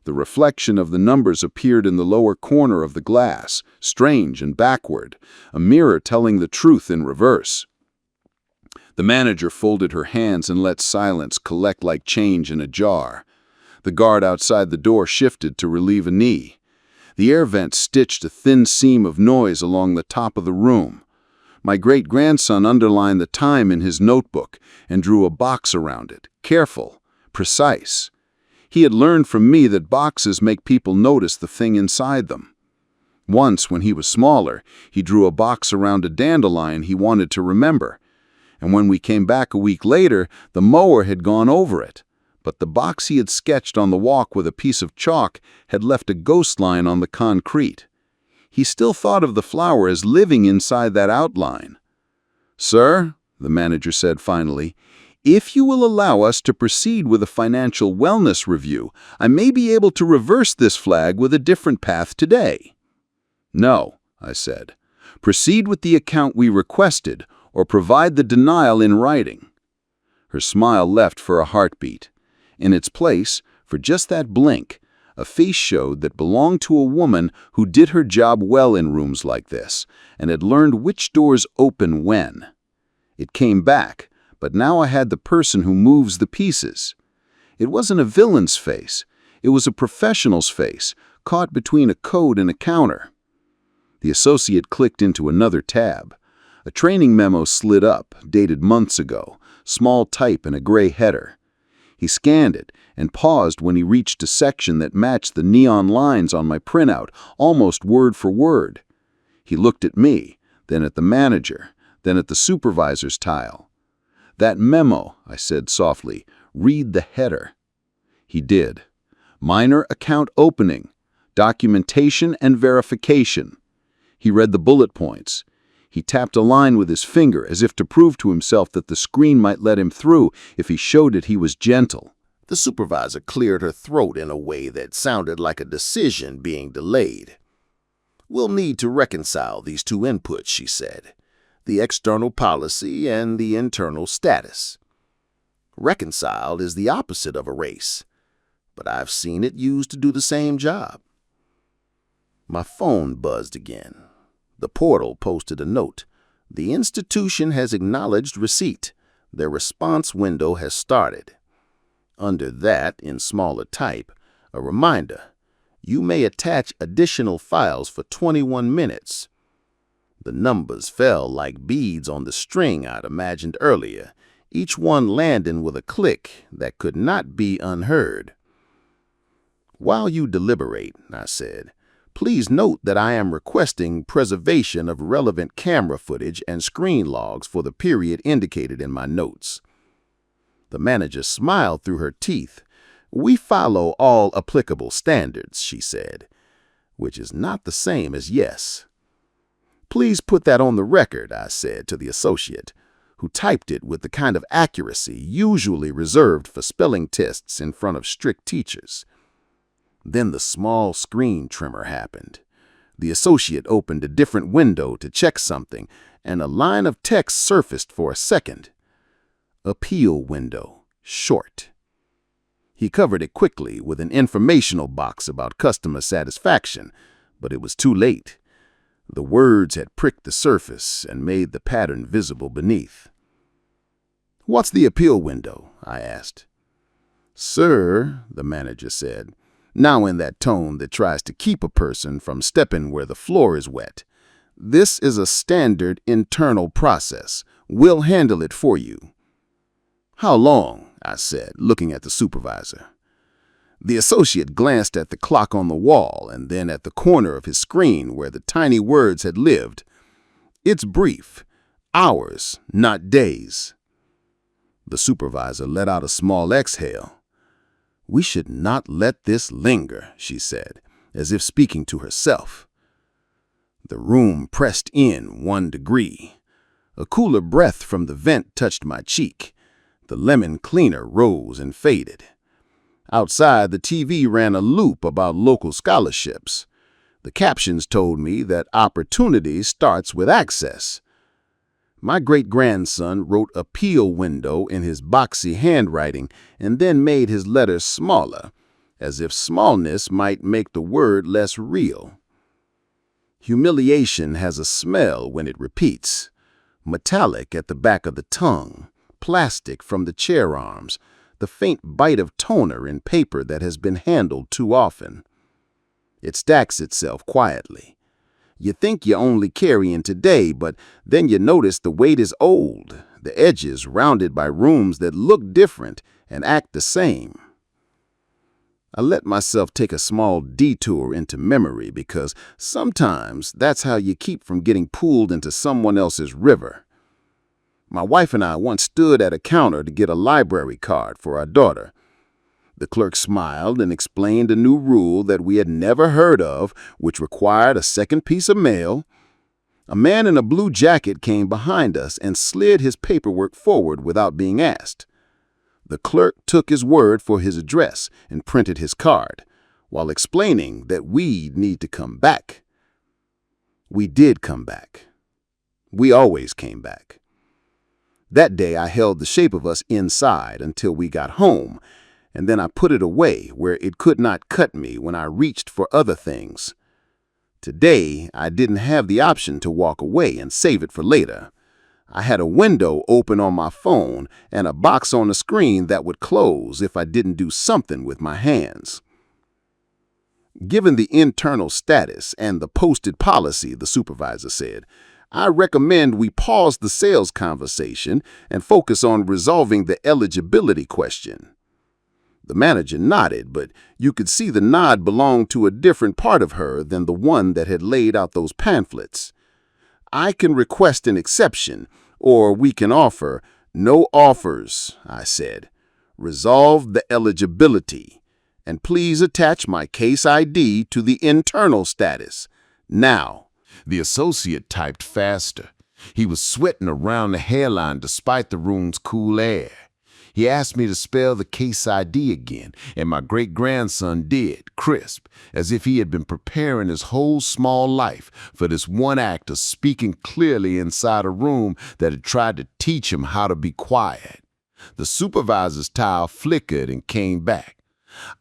The reflection of the numbers appeared in the lower corner of the glass, strange and backward, a mirror telling the truth in reverse. The manager folded her hands and let silence collect like change in a jar. The guard outside the door shifted to relieve a knee. The air vent stitched a thin seam of noise along the top of the room. My great-grandson underlined the time in his notebook and drew a box around it, careful, precise. He had learned from me that boxes make people notice the thing inside them. Once, when he was smaller, he drew a box around a dandelion he wanted to remember. And when we came back a week later, the mower had gone over it. But the box he had sketched on the walk with a piece of chalk had left a ghost line on the concrete. He still thought of the flower as living inside that outline. "Sir," the manager said finally, "if you will allow us to proceed with a financial wellness review, I may be able to reverse this flag with a different path today." "No," I said. "Proceed with the account we requested, or provide the denial in writing." Her smile left for a heartbeat. In its place, for just that blink, a face showed that belonged to a woman who did her job well in rooms like this, and had learned which doors open when. It came back, but now I had the person who moves the pieces. It wasn't a villain's face. It was a professional's face, caught between a code and a counter. The associate clicked into another tab. A training memo slid up, dated months ago, small type and a gray header. He scanned it and paused when he reached a section that matched the neon lines on my printout, almost word for word. He looked at me, then at the manager, then at the supervisor's tile. "That memo," I said softly, "read the header." He did. "Minor account opening, documentation and verification." He read the bullet points. He tapped a line with his finger as if to prove to himself that the screen might let him through if he showed it he was gentle.
The supervisor cleared her throat in a way that sounded like a decision being delayed. "We'll need to reconcile these two inputs," she said, "the external policy and the internal status. Reconciled is the opposite of erase, but I've seen it used to do the same job." My phone buzzed again. The portal posted a note. "The institution has acknowledged receipt. Their response window has started." Under that, in smaller type, a reminder: "You may attach additional files for 21 minutes. The numbers fell like beads on the string I'd imagined earlier, each one landing with a click that could not be unheard. "While you deliberate," I said, "please note that I am requesting preservation of relevant camera footage and screen logs for the period indicated in my notes." The manager smiled through her teeth. "We follow all applicable standards," she said, which is not the same as yes. "Please put that on the record," I said to the associate, who typed it with the kind of accuracy usually reserved for spelling tests in front of strict teachers. Then the small screen tremor happened.
The associate opened a different window to check something, and a line of text surfaced for a second. Appeal window, short. He covered it quickly with an informational box about customer satisfaction, but it was too late. The words had pricked the surface and made the pattern visible beneath. "What's the appeal window?" I asked. "Sir," the manager said, now in that tone that tries to keep a person from stepping where the floor is wet, "this is a standard internal process. We'll handle it for you." "How long?" I said, looking at the supervisor. The associate glanced at the clock on the wall and then at the corner of his screen where the tiny words had lived. "It's brief. Hours, not days." The supervisor let out a small exhale. "We should not let this linger," she said, as if speaking to herself. The room pressed in 1 degree. A cooler breath from the vent touched my cheek. The lemon cleaner rose and faded. Outside, the TV ran a loop about local scholarships. The captions told me that opportunity starts with access. My great-grandson wrote appeal window in his boxy handwriting and then made his letters smaller, as if smallness might make the word less real. Humiliation has a smell when it repeats. Metallic at the back of the tongue, plastic from the chair arms, the faint bite of toner in paper that has been handled too often. It stacks itself quietly. You think you're only carrying today, but then you notice the weight is old, the edges rounded by rooms that look different and act the same. I let myself take a small detour into memory because sometimes that's how you keep from getting pulled into someone else's river. My wife and I once stood at a counter to get a library card for our daughter. The clerk smiled and explained a new rule that we had never heard of, which required a second piece of mail. A man in a blue jacket came behind us and slid his paperwork forward without being asked. The clerk took his word for his address and printed his card, while explaining that we'd need to come back. We did come back. We always came back. That day I held the shape of us inside until we got home, and then I put it away where it could not cut me when I reached for other things. Today, I didn't have the option to walk away and save it for later. I had a window open on my phone and a box on the screen that would close if I didn't do something with my hands. Given the internal status and the posted policy, the supervisor said, I recommend we pause the sales conversation and focus on resolving the eligibility question. The manager nodded, but you could see the nod belonged to a different part of her than the one that had laid out those pamphlets. I can request an exception, or we can offer no offers, I said. Resolve the eligibility, and please attach my case ID to the internal status. Now.
The associate typed faster. He was sweating around the hairline despite the room's cool air. He asked me to spell the case ID again, and my great-grandson did, crisp, as if he had been preparing his whole small life for this one act of speaking clearly inside a room that had tried to teach him how to be quiet. The supervisor's towel flickered and came back.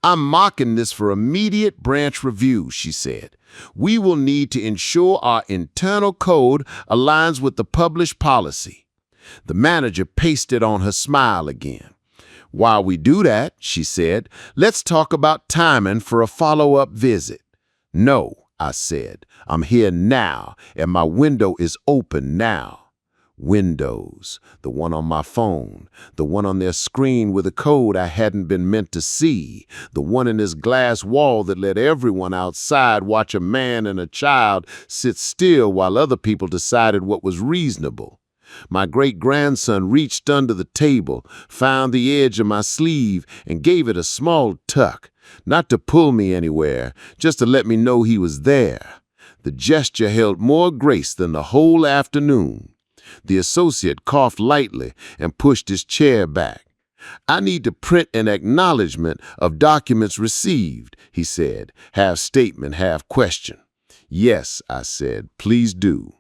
I'm marking this for immediate branch review, she said. We will need to ensure our internal code aligns with the published policy. The manager pasted on her smile again. While we do that, she said, let's talk about timing for a follow-up visit. No, I said, I'm here now, and my window is open now. Windows, the one on my phone, the one on their screen with a code I hadn't been meant to see, the one in this glass wall that let everyone outside watch a man and a child sit still while other people decided what was reasonable. My great-grandson reached under the table, found the edge of my sleeve, and gave it a small tuck, not to pull me anywhere, just to let me know he was there. The gesture held more grace than the whole afternoon. The associate coughed lightly and pushed his chair back. I need to print an acknowledgement of documents received, he said, half statement, half question. "Yes," I said, "please do."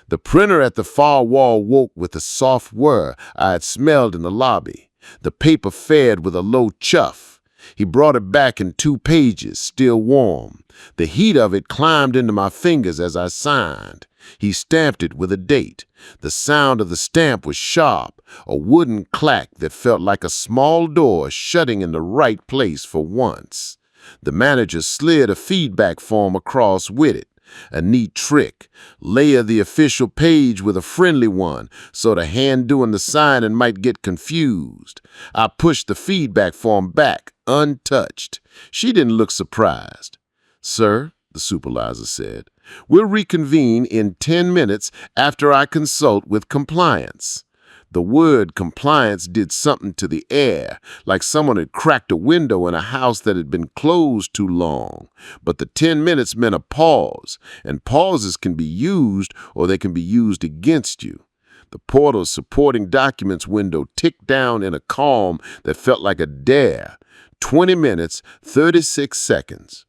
The printer at the far wall woke with the soft whir I had smelled in the lobby. The paper fared with a low chuff. He brought it back in 2 pages, still warm. The heat of it climbed into my fingers as I signed. He stamped it with a date. The sound of the stamp was sharp, a wooden clack that felt like a small door shutting in the right place for once. The manager slid a feedback form across with it. A neat trick. Layer the official page with a friendly one so the hand doing the signing might get confused. I pushed the feedback form back, untouched. She didn't look surprised. "Sir," the supervisor said, "we'll reconvene in 10 minutes after I consult with compliance." The word compliance did something to the air, like someone had cracked a window in a house that had been closed too long. But the 10 minutes meant a pause, and pauses can be used or they can be used against you. The portal's supporting documents window ticked down in a calm that felt like a dare. 20 minutes, 36 seconds.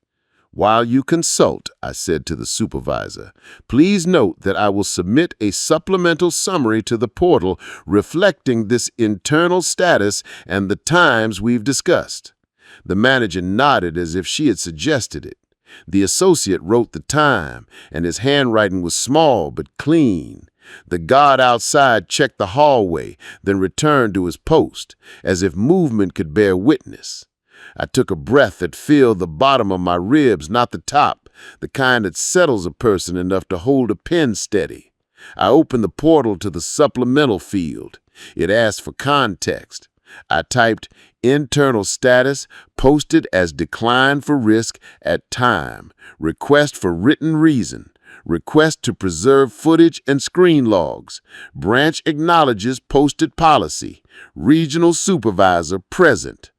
"While you consult," I said to the supervisor, "please note that I will submit a supplemental summary to the portal reflecting this internal status and the times we've discussed." The manager nodded as if she had suggested it. The associate wrote the time, and his handwriting was small but clean. The guard outside checked the hallway, then returned to his post, as if movement could bear witness. I took a breath that filled the bottom of my ribs, not the top, the kind that settles a person enough to hold a pen steady. I opened the portal to the supplemental field. It asked for context. I typed internal status, posted as declined for risk at time, request for written reason, request to preserve footage and screen logs, branch acknowledges posted policy, regional supervisor present.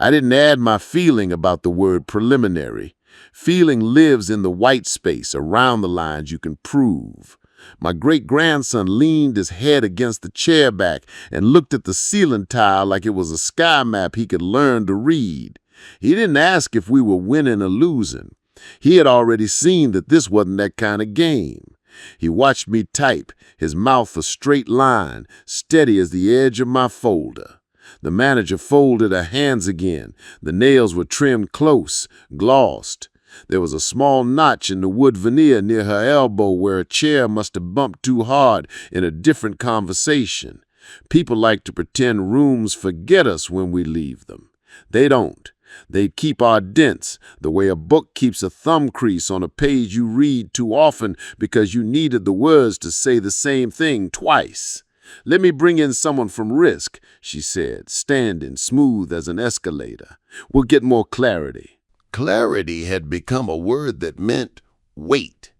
I didn't add my feeling about the word preliminary. Feeling lives in the white space around the lines you can prove. My great-grandson leaned his head against the chair back and looked at the ceiling tile like it was a sky map he could learn to read. He didn't ask if we were winning or losing. He had already seen that this wasn't that kind of game. He watched me type, his mouth a straight line, steady as the edge of my folder. The manager folded her hands again. The nails were trimmed close, glossed. There was a small notch in the wood veneer near her elbow where a chair must have bumped too hard in a different conversation. People like to pretend rooms forget us when we leave them. They don't. They'd keep our dents the way a book keeps a thumb crease on a page you read too often because you needed the words to say the same thing twice. "Let me bring in someone from Risk," she said, standing smooth as an escalator. "We'll get more clarity."
Clarity had become a word that meant wait.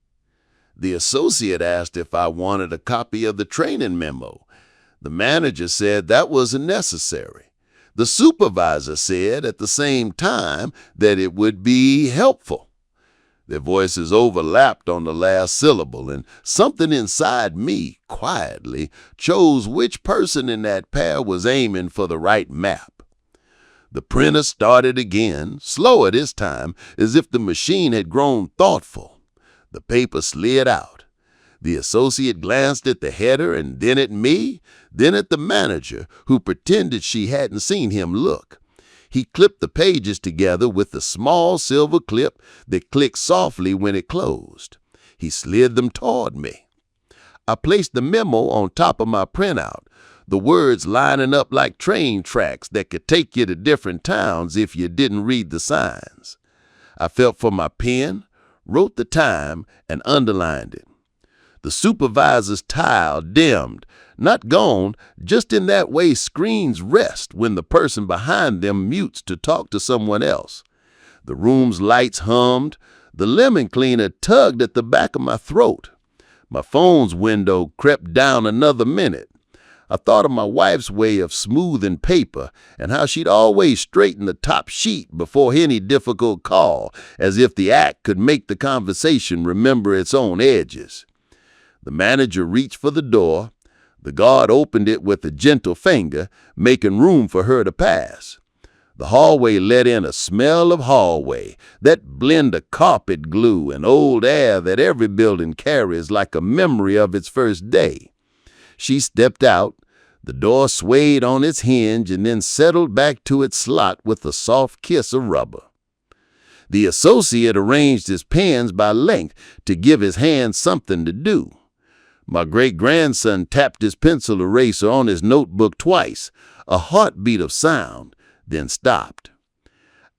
The associate asked if I wanted a copy of the training memo. The manager said that wasn't necessary. The supervisor said at the same time that it would be helpful. Their voices overlapped on the last syllable, and something inside me, quietly, chose which person in that pair was aiming for the right map. The printer started again, slower this time, as if the machine had grown thoughtful. The paper slid out. The associate glanced at the header and then at me, then at the manager, who pretended she hadn't seen him look. He clipped the pages together with the small silver clip that clicked softly when it closed. He slid them toward me. I placed the memo on top of my printout, the words lining up like train tracks that could take you to different towns if you didn't read the signs. I felt for my pen, wrote the time, and underlined it. The supervisor's tile dimmed, not gone, just in that way screens rest when the person behind them mutes to talk to someone else. The room's lights hummed. The lemon cleaner tugged at the back of my throat. My phone's window crept down another minute. I thought of my wife's way of smoothing paper and how she'd always straighten the top sheet before any difficult call, as if the act could make the conversation remember its own edges. The manager reached for the door. The guard opened it with a gentle finger, making room for her to pass.
The hallway let in a smell of hallway, that blend of carpet glue and old air that every building carries like a memory of its first day. She stepped out. The door swayed on its hinge and then settled back to its slot with a soft kiss of rubber. The associate arranged his pens by length to give his hands something to do. My great-grandson tapped his pencil eraser on his notebook twice, a heartbeat of sound, then stopped.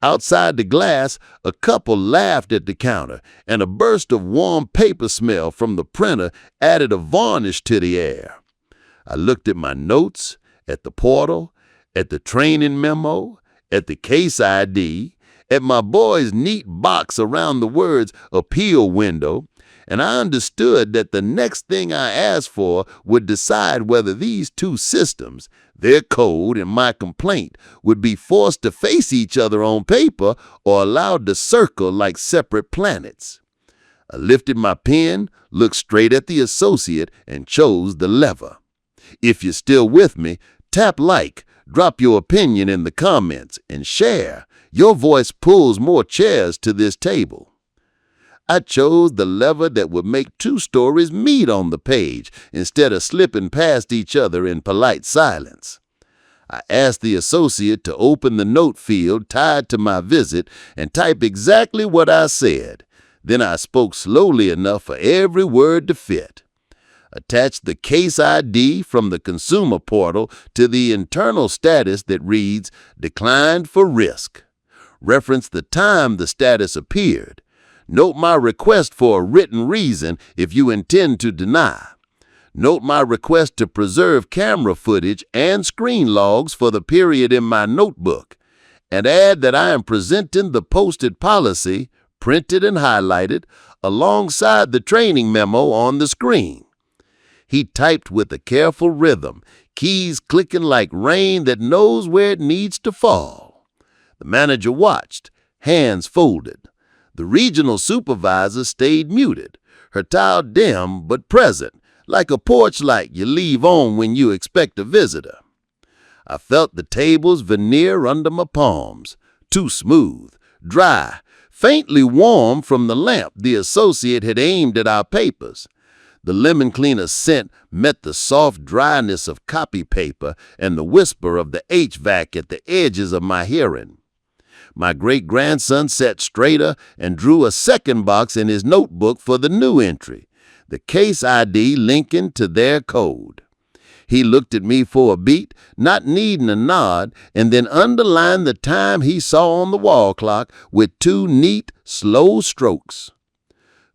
Outside the glass, a couple laughed at the counter, and a burst of warm paper smell from the printer added a varnish to the air. I looked at my notes, at the portal, at the training memo, at the case ID, at my boy's neat box around the words appeal window, and I understood that the next thing I asked for would decide whether these two systems, their code and my complaint, would be forced to face each other on paper or allowed to circle like separate planets. I lifted my pen, looked straight at the associate, and chose the lever. If you're still with me, tap like, drop your opinion in the comments, and share. Your voice pulls more chairs to this table. I chose the lever that would make two stories meet on the page instead of slipping past each other in polite silence. I asked the associate to open the note field tied to my visit and type exactly what I said. Then I spoke slowly enough for every word to fit. Attach the case ID from the consumer portal to the internal status that reads, declined for risk. Reference the time the status appeared. Note my request for a written reason if you intend to deny. Note my request to preserve camera footage and screen logs for the period in my notebook. And add that I am presenting the posted policy, printed and highlighted, alongside the training memo on the screen. He typed with a careful rhythm, keys clicking like rain that knows where it needs to fall. The manager watched, hands folded. The regional supervisor stayed muted, her towel dim but present, like a porch light you leave on when you expect a visitor. I felt the table's veneer under my palms, too smooth, dry, faintly warm from the lamp the associate had aimed at our papers. The lemon cleaner scent met the soft dryness of copy paper and the whisper of the HVAC at the edges of my hearing. My great-grandson sat straighter and drew a second box in his notebook for the new entry, the case ID linking to their code. He looked at me for a beat, not needing a nod, and then underlined the time he saw on the wall clock with two neat, slow strokes.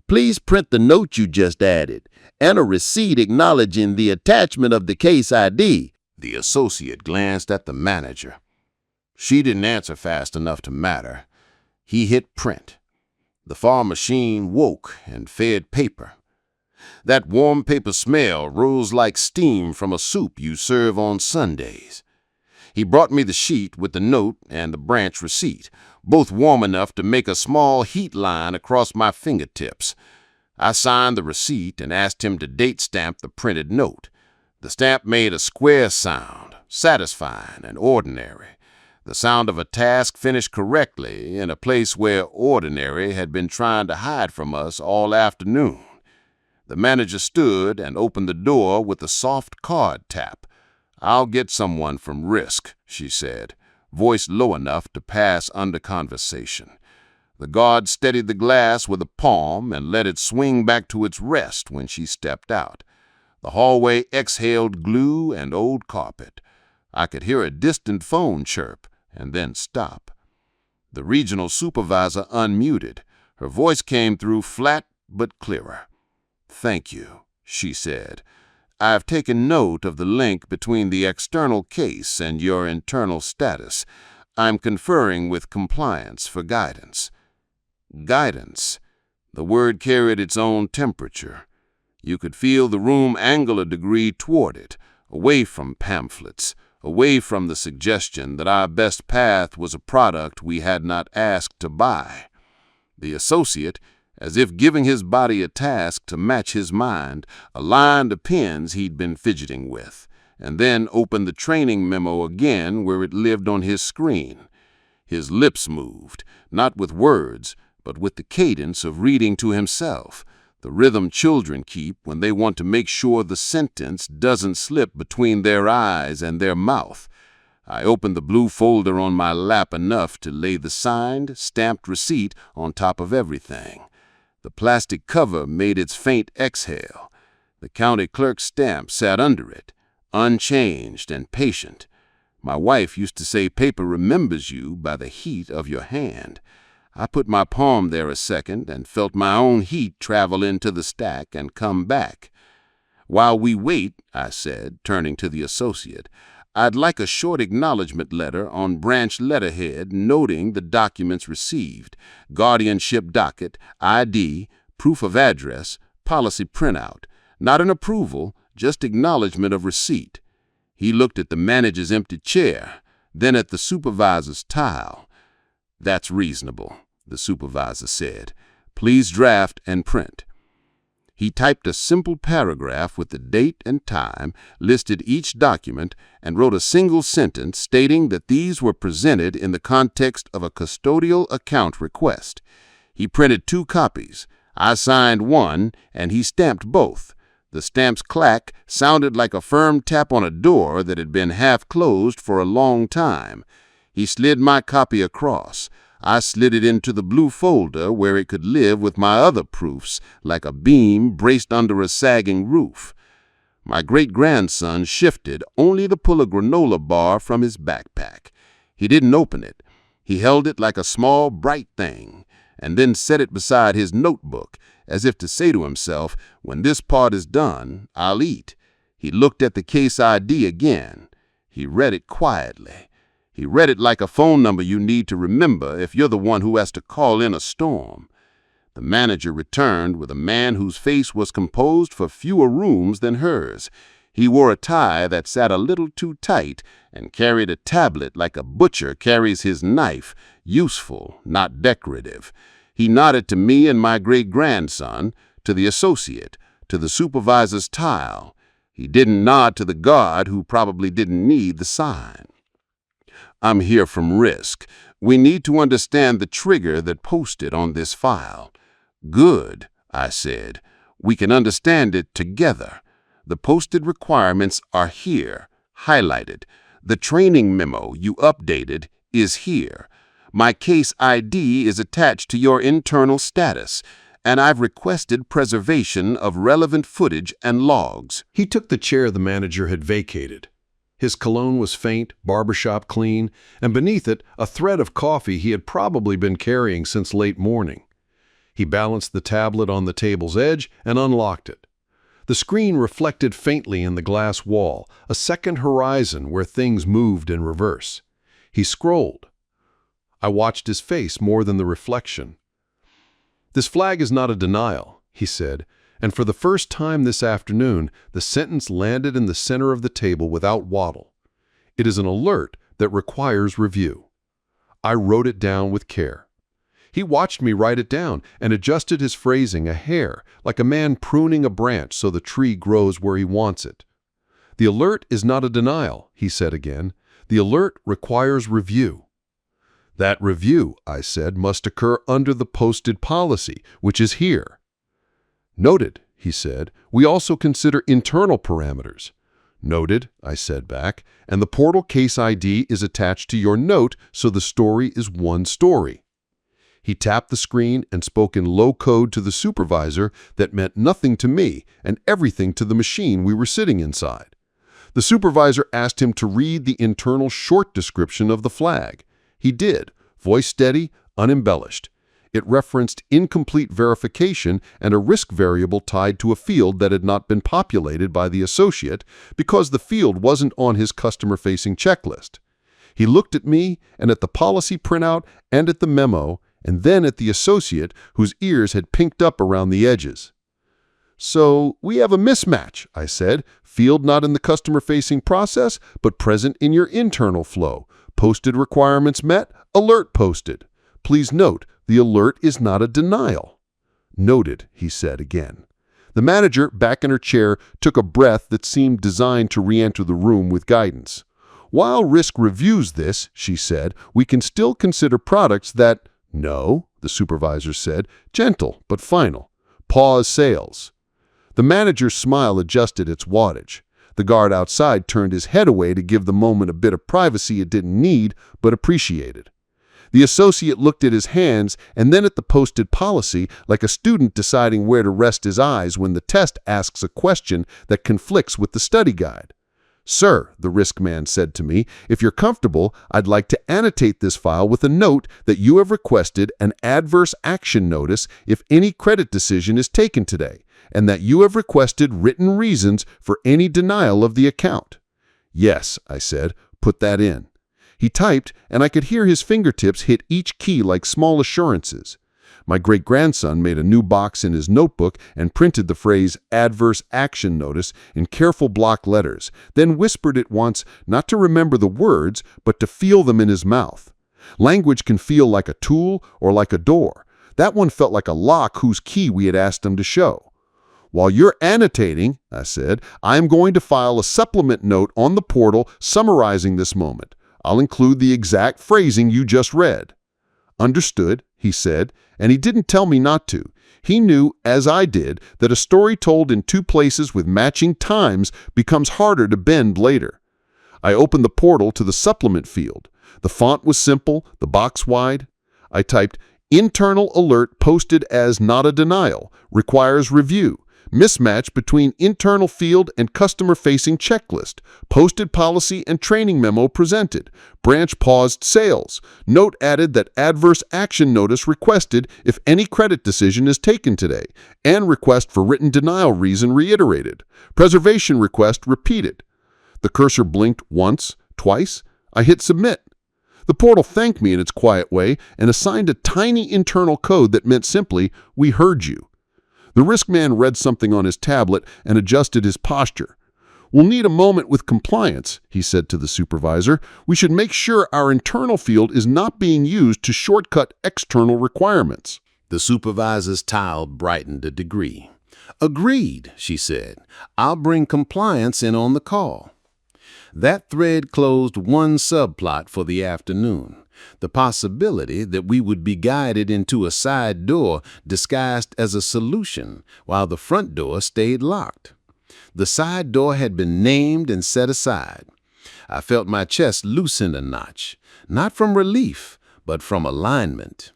Please print the note you just added, and a receipt acknowledging the attachment of the case ID.
The associate glanced at the manager. She didn't answer fast enough to matter. He hit print. The far machine woke and fed paper. That warm paper smell rose like steam from a soup you serve on Sundays. He brought me the sheet with the note and the branch receipt, both warm enough to make a small heat line across my fingertips. I signed the receipt and asked him to date stamp the printed note. The stamp made a square sound, satisfying and ordinary. The sound of a task finished correctly in a place where ordinary had been trying to hide from us all afternoon. The manager stood and opened the door with a soft card tap. "I'll get someone from Risk," she said, voice low enough to pass under conversation. The guard steadied the glass with a palm and let it swing back to its rest when she stepped out. The hallway exhaled glue and old carpet. I could hear a distant phone chirp and then stop. The regional supervisor unmuted. Her voice came through flat but clearer. "Thank you," she said. "I've taken note of the link between the external case and your internal status. I'm conferring with compliance for guidance." Guidance. The word carried its own temperature. You could feel the room angle a degree toward it, away from pamphlets, away from the suggestion that our best path was a product we had not asked to buy. The associate, as if giving his body a task to match his mind, aligned the pens he'd been fidgeting with, and then opened the training memo again where it lived on his screen.
His lips moved, not with words, but with the cadence of reading to himself, the rhythm children keep when they want to make sure the sentence doesn't slip between their eyes and their mouth. I opened the blue folder on my lap enough to lay the signed, stamped receipt on top of everything. The plastic cover made its faint exhale. The county clerk's stamp sat under it, unchanged and patient. My wife used to say paper remembers you by the heat of your hand. I put my palm there a second and felt my own heat travel into the stack and come back. "While we wait," I said, turning to the associate, "I'd like a short acknowledgement letter on branch letterhead noting the documents received, guardianship docket, ID, proof of address, policy printout. Not an approval, just acknowledgement of receipt." He looked at the manager's empty chair, then at the supervisor's tile. "That's reasonable," the supervisor said. "Please draft and print." He typed a simple paragraph with the date and time, listed each document, and wrote a single sentence stating that these were presented in the context of a custodial account request. He printed 2 copies. I signed one, and he stamped both. The stamp's clack sounded like a firm tap on a door that had been half closed for a long time. He slid my copy across. I slid it into the blue folder where it could live with my other proofs, like a beam braced under a sagging roof. My great-grandson shifted only to pull a granola bar from his backpack. He didn't open it. He held it like a small, bright thing, and then set it beside his notebook, as if to say to himself, "When this part is done, I'll eat." He looked at the case ID again. He read it quietly. He read it like a phone number you need to remember if you're the one who has to call in a storm. The manager returned with a man whose face was composed for fewer rooms than hers. He wore a tie that sat a little too tight and carried a tablet like a butcher carries his knife, useful, not decorative. He nodded to me and my great-grandson, to the associate, to the supervisor's tile. He didn't nod to the guard who probably didn't need the sign. "I'm here from Risk. We need to understand the trigger that posted on this file." "Good," I said. "We can understand it together. The posted requirements are here, highlighted. The training memo you updated is here. My case ID is attached to your internal status, and I've requested preservation of relevant footage and logs."
He took the chair the manager had vacated. His cologne was faint, barbershop clean, and beneath it a thread of coffee he had probably been carrying since late morning. He balanced the tablet on the table's edge and unlocked it. The screen reflected faintly in the glass wall, a second horizon where things moved in reverse. He scrolled. I watched his face more than the reflection. "This flag is not a denial," he said, and for the first time this afternoon, the sentence landed in the center of the table without waddle. "It is an alert that requires review." I wrote it down with care. He watched me write it down and adjusted his phrasing a hair, like a man pruning a branch so the tree grows where he wants it. "The alert is not a denial," he said again. "The alert requires review." "That review," I said, "must occur under the posted policy, which is here." "Noted," he said. "We also consider internal parameters." "Noted," I said back, "and the portal case ID is attached to your note, so the story is one story." He tapped the screen and spoke in low code to the supervisor that meant nothing to me and everything to the machine we were sitting inside. The supervisor asked him to read the internal short description of the flag. He did, voice steady, unembellished. It referenced incomplete verification and a risk variable tied to a field that had not been populated by the associate because the field wasn't on his customer-facing checklist. He looked at me and at the policy printout and at the memo, and then at the associate whose ears had pinked up around the edges. "So we have a mismatch," I said. "Field not in the customer-facing process, but present in your internal flow. Posted requirements met, alert posted. Please note, the alert is not a denial." "Noted," he said again. The manager, back in her chair, took a breath that seemed designed to re-enter the room with guidance. While risk reviews this, she said, we can still consider products that, no, the supervisor said, gentle but final. Pause sales. The manager's smile adjusted its wattage. The guard outside turned his head away to give the moment a bit of privacy it didn't need, but appreciated. The associate looked at his hands and then at the posted policy like a student deciding where to rest his eyes when the test asks a question that conflicts with the study guide. "Sir," the risk man said to me, "if you're comfortable, I'd like to annotate this file with a note that you have requested an adverse action notice if any credit decision is taken today, and that you have requested written reasons for any denial of the account." "Yes," I said, "put that in." He typed, and I could hear his fingertips hit each key like small assurances. My great-grandson made a new box in his notebook and printed the phrase "adverse action notice" in careful block letters, then whispered it once, not to remember the words, but to feel them in his mouth. Language can feel like a tool or like a door. That one felt like a lock whose key we had asked him to show. "While you're annotating," I said, "I'm going to file a supplement note on the portal summarizing this moment. I'll include the exact phrasing you just read." "Understood," he said, and he didn't tell me not to. He knew, as I did, that a story told in two places with matching times becomes harder to bend later. I opened the portal to the supplement field. The font was simple, the box wide. I typed, "Internal alert posted as not a denial, requires review. Mismatch between internal field and customer-facing checklist. Posted policy and training memo presented. Branch paused sales. Note added that adverse action notice requested if any credit decision is taken today. And request for written denial reason reiterated. Preservation request repeated." The cursor blinked once, twice. I hit submit. The portal thanked me in its quiet way and assigned a tiny internal code that meant simply, "We heard you." The risk man read something on his tablet and adjusted his posture. "We'll need a moment with compliance," he said to the supervisor. "We should make sure our internal field is not being used to shortcut external requirements."
The supervisor's tile brightened a degree. "Agreed," she said. "I'll bring compliance in on the call." That thread closed one subplot for the afternoon. The possibility that we would be guided into a side door disguised as a solution while the front door stayed locked. The side door had been named and set aside. I felt my chest loosen a notch, not from relief, but from alignment.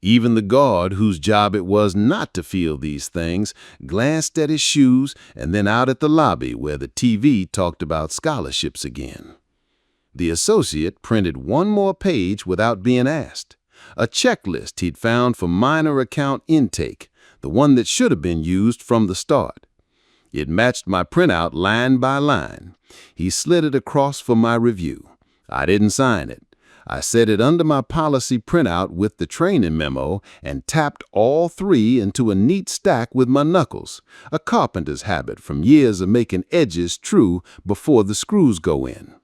Even the guard, whose job it was not to feel these things, glanced at his shoes and then out at the lobby where the TV talked about scholarships again. The associate printed one more page without being asked. A checklist he'd found for minor account intake, the one that should have been used from the start. It matched my printout line by line. He slid it across for my review. I didn't sign it. I set it under my policy printout with the training memo and tapped all three into a neat stack with my knuckles, a carpenter's habit from years of making edges true before the screws go in.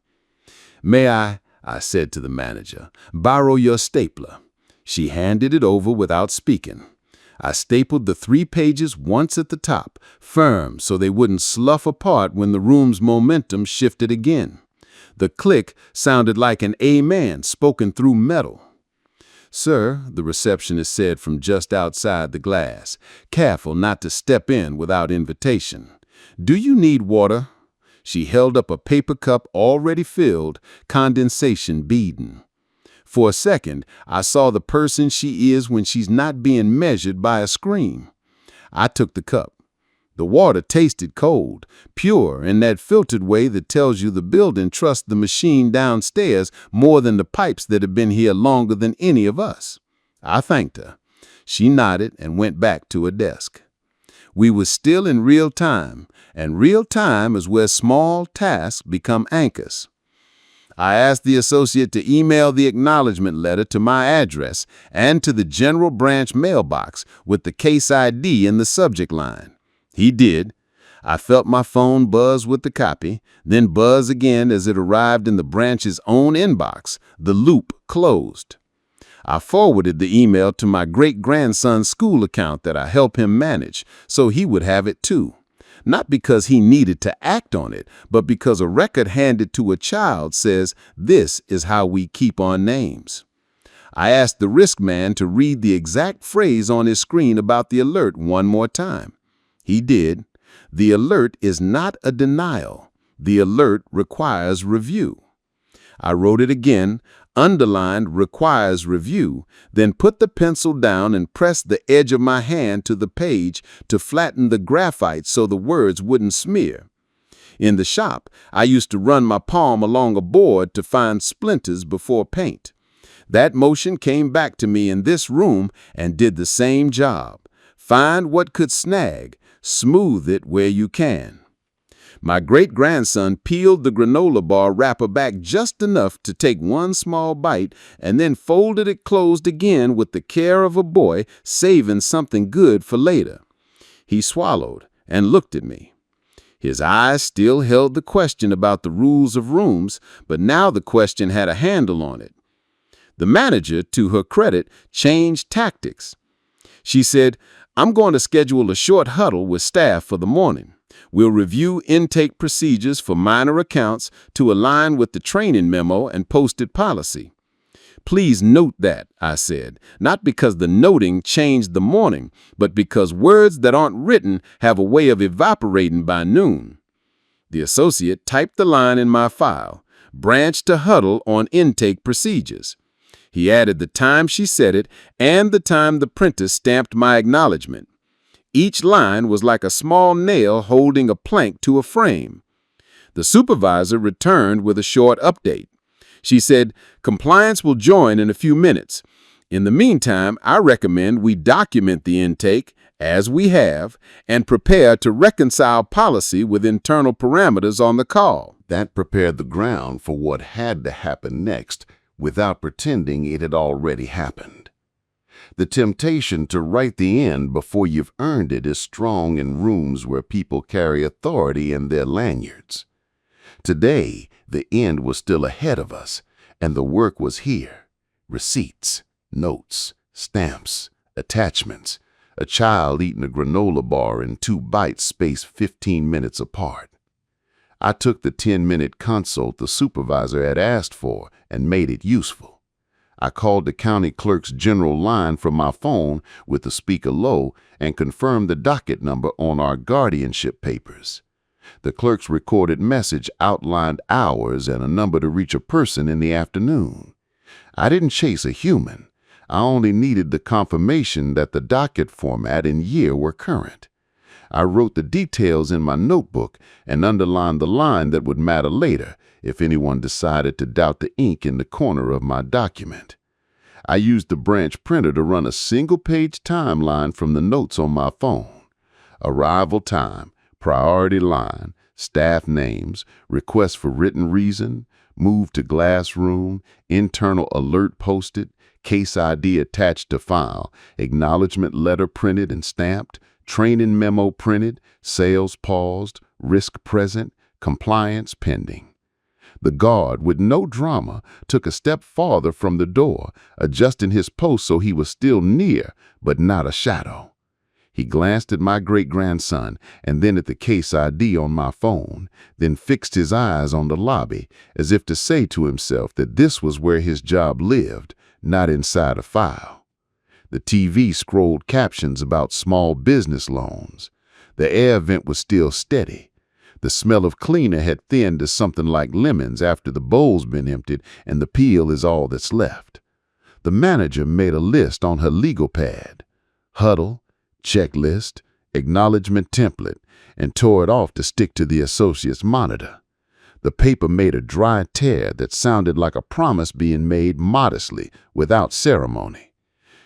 "May I said to the manager, "borrow your stapler?" She handed it over without speaking. I stapled the 3 pages once at the top, firm so they wouldn't slough apart when the room's momentum shifted again. The click sounded like an amen spoken through metal. "Sir," the receptionist said from just outside the glass, careful not to step in without invitation. "Do you need water?" She held up a paper cup already filled, condensation beading. For a second, I saw the person she is when she's not being measured by a scream. I took the cup. The water tasted cold, pure in that filtered way that tells you the building trusts the machine downstairs more than the pipes that have been here longer than any of us. I thanked her. She nodded and went back to her desk. We were still in real time, and real time is where small tasks become anchors. I asked the associate to email the acknowledgement letter to my address and to the general branch mailbox with the case ID in the subject line. He did. I felt my phone buzz with the copy, then buzz again as it arrived in the branch's own inbox. The loop closed. I forwarded the email to my great-grandson's school account that I help him manage, so he would have it too.
not because he needed to act on it, but because a record handed to a child says, "This is how we keep our names." I asked the risk man to read the exact phrase on his screen about the alert one more time. He did. The alert is not a denial. The alert requires review. I wrote it again, underlined "requires review," then put the pencil down and pressed the edge of my hand to the page to flatten the graphite so the words wouldn't smear. In the shop, I used to run my palm along a board to find splinters before paint. That motion came back to me in this room and did the same job. Find what could snag, smooth it where you can. My great-grandson peeled the granola bar wrapper back just enough to take one small bite and then folded it closed again with the care of a boy saving something good for later. He swallowed and looked at me. His eyes still held the question about the rules of rooms, but now the question had a handle on it. The manager, to her credit, changed tactics. She said, "I'm going to schedule a short huddle with staff for the morning. We'll review intake procedures for minor accounts to align with the training memo and posted policy." "Please note that," I said, "not because the noting changed the morning, but because words that aren't written have a way of evaporating by noon." The associate typed the line in my file, "Branch to huddle on intake procedures." He added the time she said it and the time the printer stamped my acknowledgement. Each line was like a small nail holding a plank to a frame. The supervisor returned with a short update. She said, "Compliance will join in a few minutes. In the meantime, I recommend we document the intake, as we have, and prepare to reconcile policy with internal parameters on the call."
That prepared the ground for what had to happen next, without pretending it had already happened. The temptation to write the end before you've earned it is strong in rooms where people carry authority in their lanyards. Today, the end was still ahead of us, and the work was here. Receipts, notes, stamps, attachments, a child eating a granola bar in 2 bites spaced 15 minutes apart. I took the 10-minute consult the supervisor had asked for and made it useful. I called the county clerk's general line from my phone with the speaker low and confirmed the docket number on our guardianship papers. The clerk's recorded message outlined hours and a number to reach a person in the afternoon. I didn't chase a human. I only needed the confirmation that the docket format and year were current. I wrote the details in my notebook and underlined the line that would matter later if anyone decided to doubt the ink in the corner of my document. I used the branch printer to run a single-page timeline from the notes on my phone. Arrival time, priority line, staff names, request for written reason, move to glass room, internal alert posted, case ID attached to file, acknowledgement letter printed and stamped, training memo printed, sales paused, risk present, compliance pending. The guard, with no drama, took a step farther from the door, adjusting his post so he was still near, but not a shadow. He glanced at my great-grandson and then at the case ID on my phone, then fixed his eyes on the lobby as if to say to himself that this was where his job lived, not inside a file. The TV scrolled captions about small business loans. The air vent was still steady. The smell of cleaner had thinned to something like lemons after the bowl's been emptied and the peel is all that's left. The manager made a list on her legal pad. Huddle, checklist, acknowledgement template, and tore it off to stick to the associate's monitor. The paper made a dry tear that sounded like a promise being made modestly, without ceremony.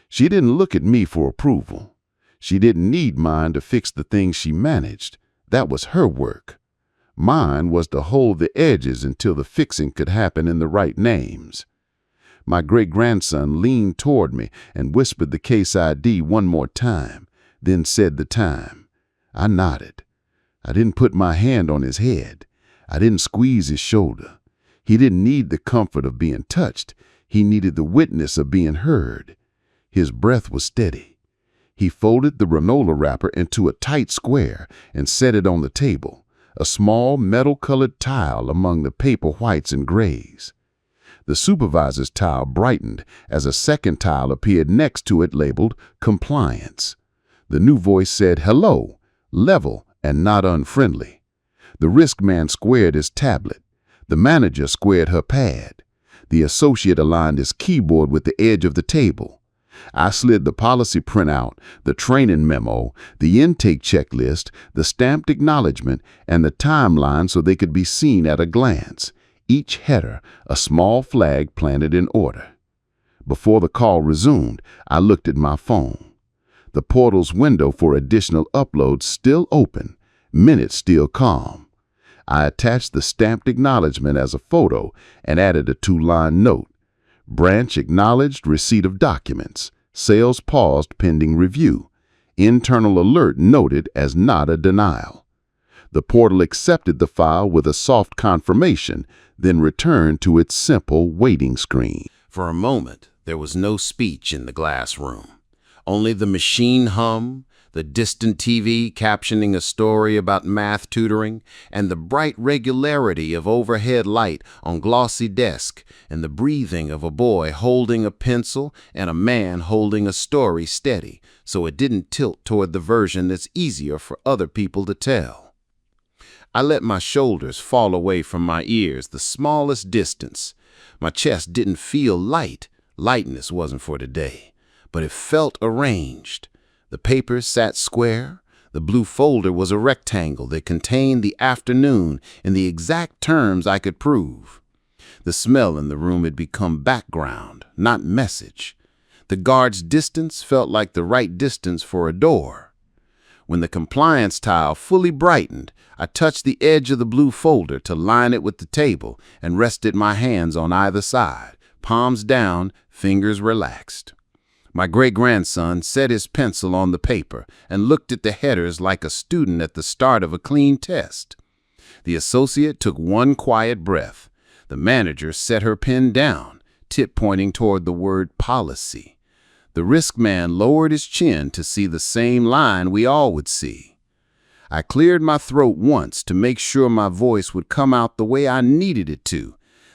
She didn't look at me for approval. She didn't need mine to fix the things she managed. That was her work. Mine was to hold the edges until the fixing could happen in the right names. My great-grandson leaned toward me and whispered the case ID one more time, then said the time. I nodded. I didn't put my hand on his head. I didn't squeeze his shoulder. He didn't need the comfort of being touched. He needed the witness of being heard. His breath was steady. He folded the granola wrapper into a tight square and set it on the table, a small metal-colored tile among the paper whites and grays. The supervisor's tile brightened as a second tile appeared next to it labeled Compliance. The new voice said, "Hello," level and not unfriendly. The risk man squared his tablet. The manager squared her pad. The associate aligned his keyboard with the edge of the table. I slid the policy printout, the training memo, the intake checklist, the stamped acknowledgement, and the timeline so they could be seen at a glance. Each header, a small flag planted in order. Before the call resumed, I looked at my phone. The portal's window for additional uploads still open, minutes still calm. I attached the stamped acknowledgement as a photo and added a 2-line note. Branch acknowledged receipt of documents. Sales paused pending review. Internal alert noted as not a denial. The portal accepted the file with a soft confirmation, then returned to its simple waiting screen.
For a moment, there was no speech in the glass room. Only the machine hum, the distant TV captioning a story about math tutoring, and the bright regularity of overhead light on glossy desk, and the breathing of a boy holding a pencil and a man holding a story steady, so it didn't tilt toward the version that's easier for other people to tell. I let my shoulders fall away from my ears the smallest distance. My chest didn't feel light. Lightness wasn't for today, but it felt arranged. The papers sat square. The blue folder was a rectangle that contained the afternoon in the exact terms I could prove. The smell in the room had become background, not message. The guard's distance felt like the right distance for a door. When the compliance tile fully brightened, I touched the edge of the blue folder to line it with the table and rested my hands on either side, palms down, fingers relaxed. My great-grandson set his pencil on the paper and looked at the headers like a student at the start of a clean test. The associate took one quiet breath. The manager set her pen down, tip pointing toward the word policy. The risk man lowered his chin to see the same line we all would see. I cleared my throat once to make sure my voice would come out the way I needed it to.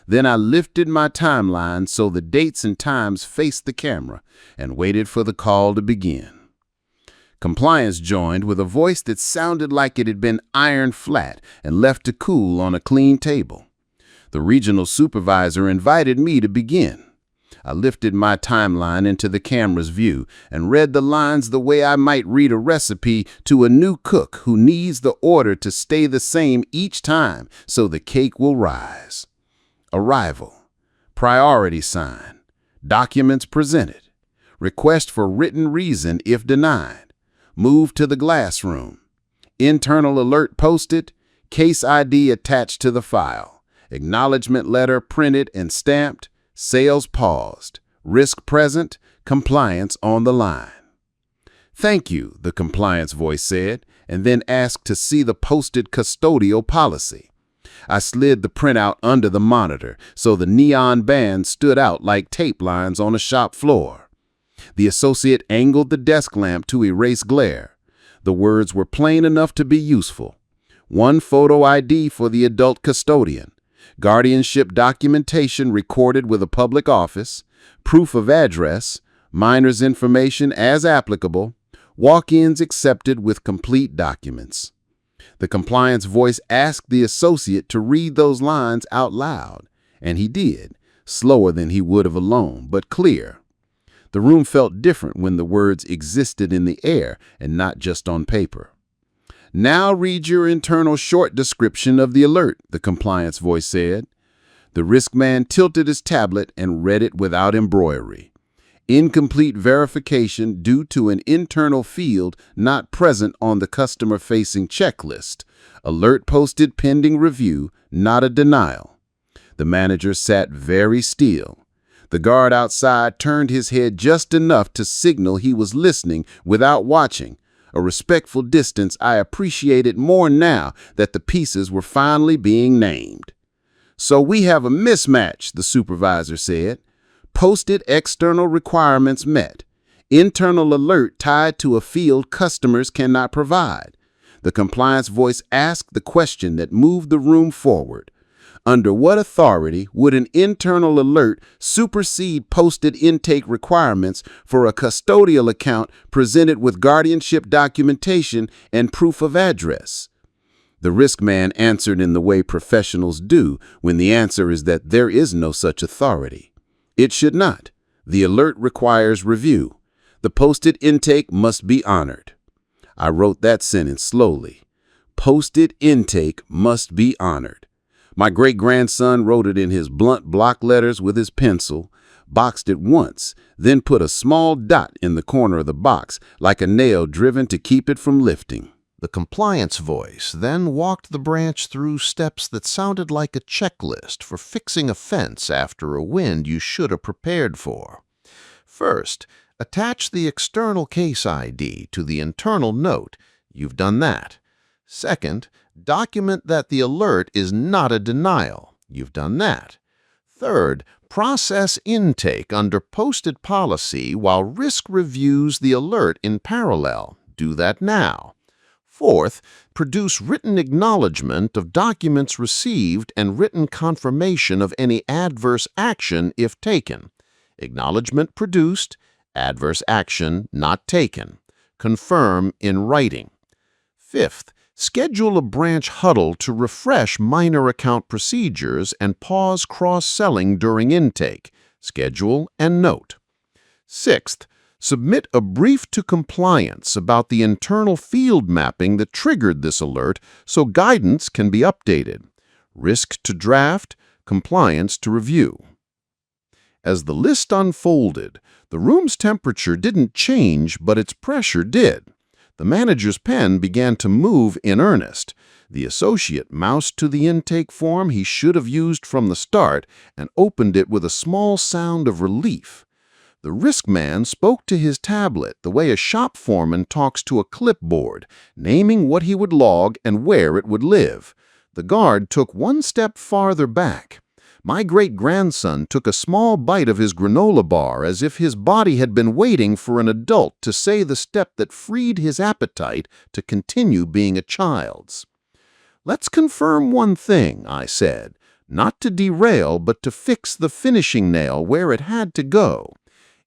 Then I lifted my timeline so the dates and times faced the camera and waited for the call to begin. Compliance joined with a voice that sounded like it had been ironed flat and left to cool on a clean table. The regional supervisor invited me to begin. I lifted my timeline into the camera's view and read the lines the way I might read a recipe to a new cook who needs the order to stay the same each time so the cake will rise. Arrival, priority sign, documents presented, request for written reason if denied, move to the glass room, internal alert posted, case ID attached to the file, acknowledgement letter printed and stamped, sales paused, risk present, compliance on the line. "Thank you," the compliance voice said, and then asked to see the posted custodial policy. I slid the printout under the monitor so the neon band stood out like tape lines on a shop floor. The associate angled the desk lamp to erase glare. The words were plain enough to be useful. One photo ID for the adult custodian, guardianship documentation recorded with a public office, proof of address, minor's information as applicable, walk-ins accepted with complete documents. The compliance voice asked the associate to read those lines out loud, and he did, slower than he would have alone, but clear. The room felt different when the words existed in the air and not just on paper. "Now read your internal short description of the alert," the compliance voice said. The risk man tilted his tablet and read it without embroidery. Incomplete verification due to an internal field not present on the customer-facing checklist. Alert posted pending review, not a denial. The manager sat very still. The guard outside turned his head just enough to signal he was listening without watching, a respectful distance I appreciated more now that the pieces were finally being named. "So we have a mismatch," the supervisor said. "Posted external requirements met.
Internal alert tied to a field customers cannot provide. The compliance voice asked the question that moved the room forward. Under what authority would an internal alert supersede posted intake requirements for a custodial account presented with guardianship documentation and proof of address? The risk man answered in the way professionals do when the answer is that there is no such authority. It should not. The alert requires review. The posted intake must be honored. I wrote that sentence slowly. Posted intake must be honored. My great-grandson wrote it in his blunt block letters with his pencil, boxed it once, then put a small dot in the corner of the box like a nail driven to keep it from lifting.
The compliance voice then walked the branch through steps that sounded like a checklist for fixing a fence after a wind you should have prepared for. First, attach the external case ID to the internal note. You've done that. Second, document that the alert is not a denial. You've done that. Third, process intake under posted policy while risk reviews the alert in parallel. Do that now. Fourth, produce written acknowledgement of documents received and written confirmation of any adverse action if taken. Acknowledgement produced, adverse action not taken. Confirm in writing. Fifth, schedule a branch huddle to refresh minor account procedures and pause cross-selling during intake. Schedule and note. Sixth, submit a brief to compliance about the internal field mapping that triggered this alert so guidance can be updated. Risk to draft, compliance to review. As the list unfolded, the room's temperature didn't change, but its pressure did. The manager's pen began to move in earnest. The associate moused to the intake form he should have used from the start and opened it with a small sound of relief. The risk man spoke to his tablet the way a shop foreman talks to a clipboard, naming what he would log and where it would live. The guard took one step farther back. My great-grandson took a small bite of his granola bar as if his body had been waiting for an adult to say the step that freed his appetite to continue being a child's. "Let's confirm one thing," I said, not to derail but to fix the finishing nail where it had to go.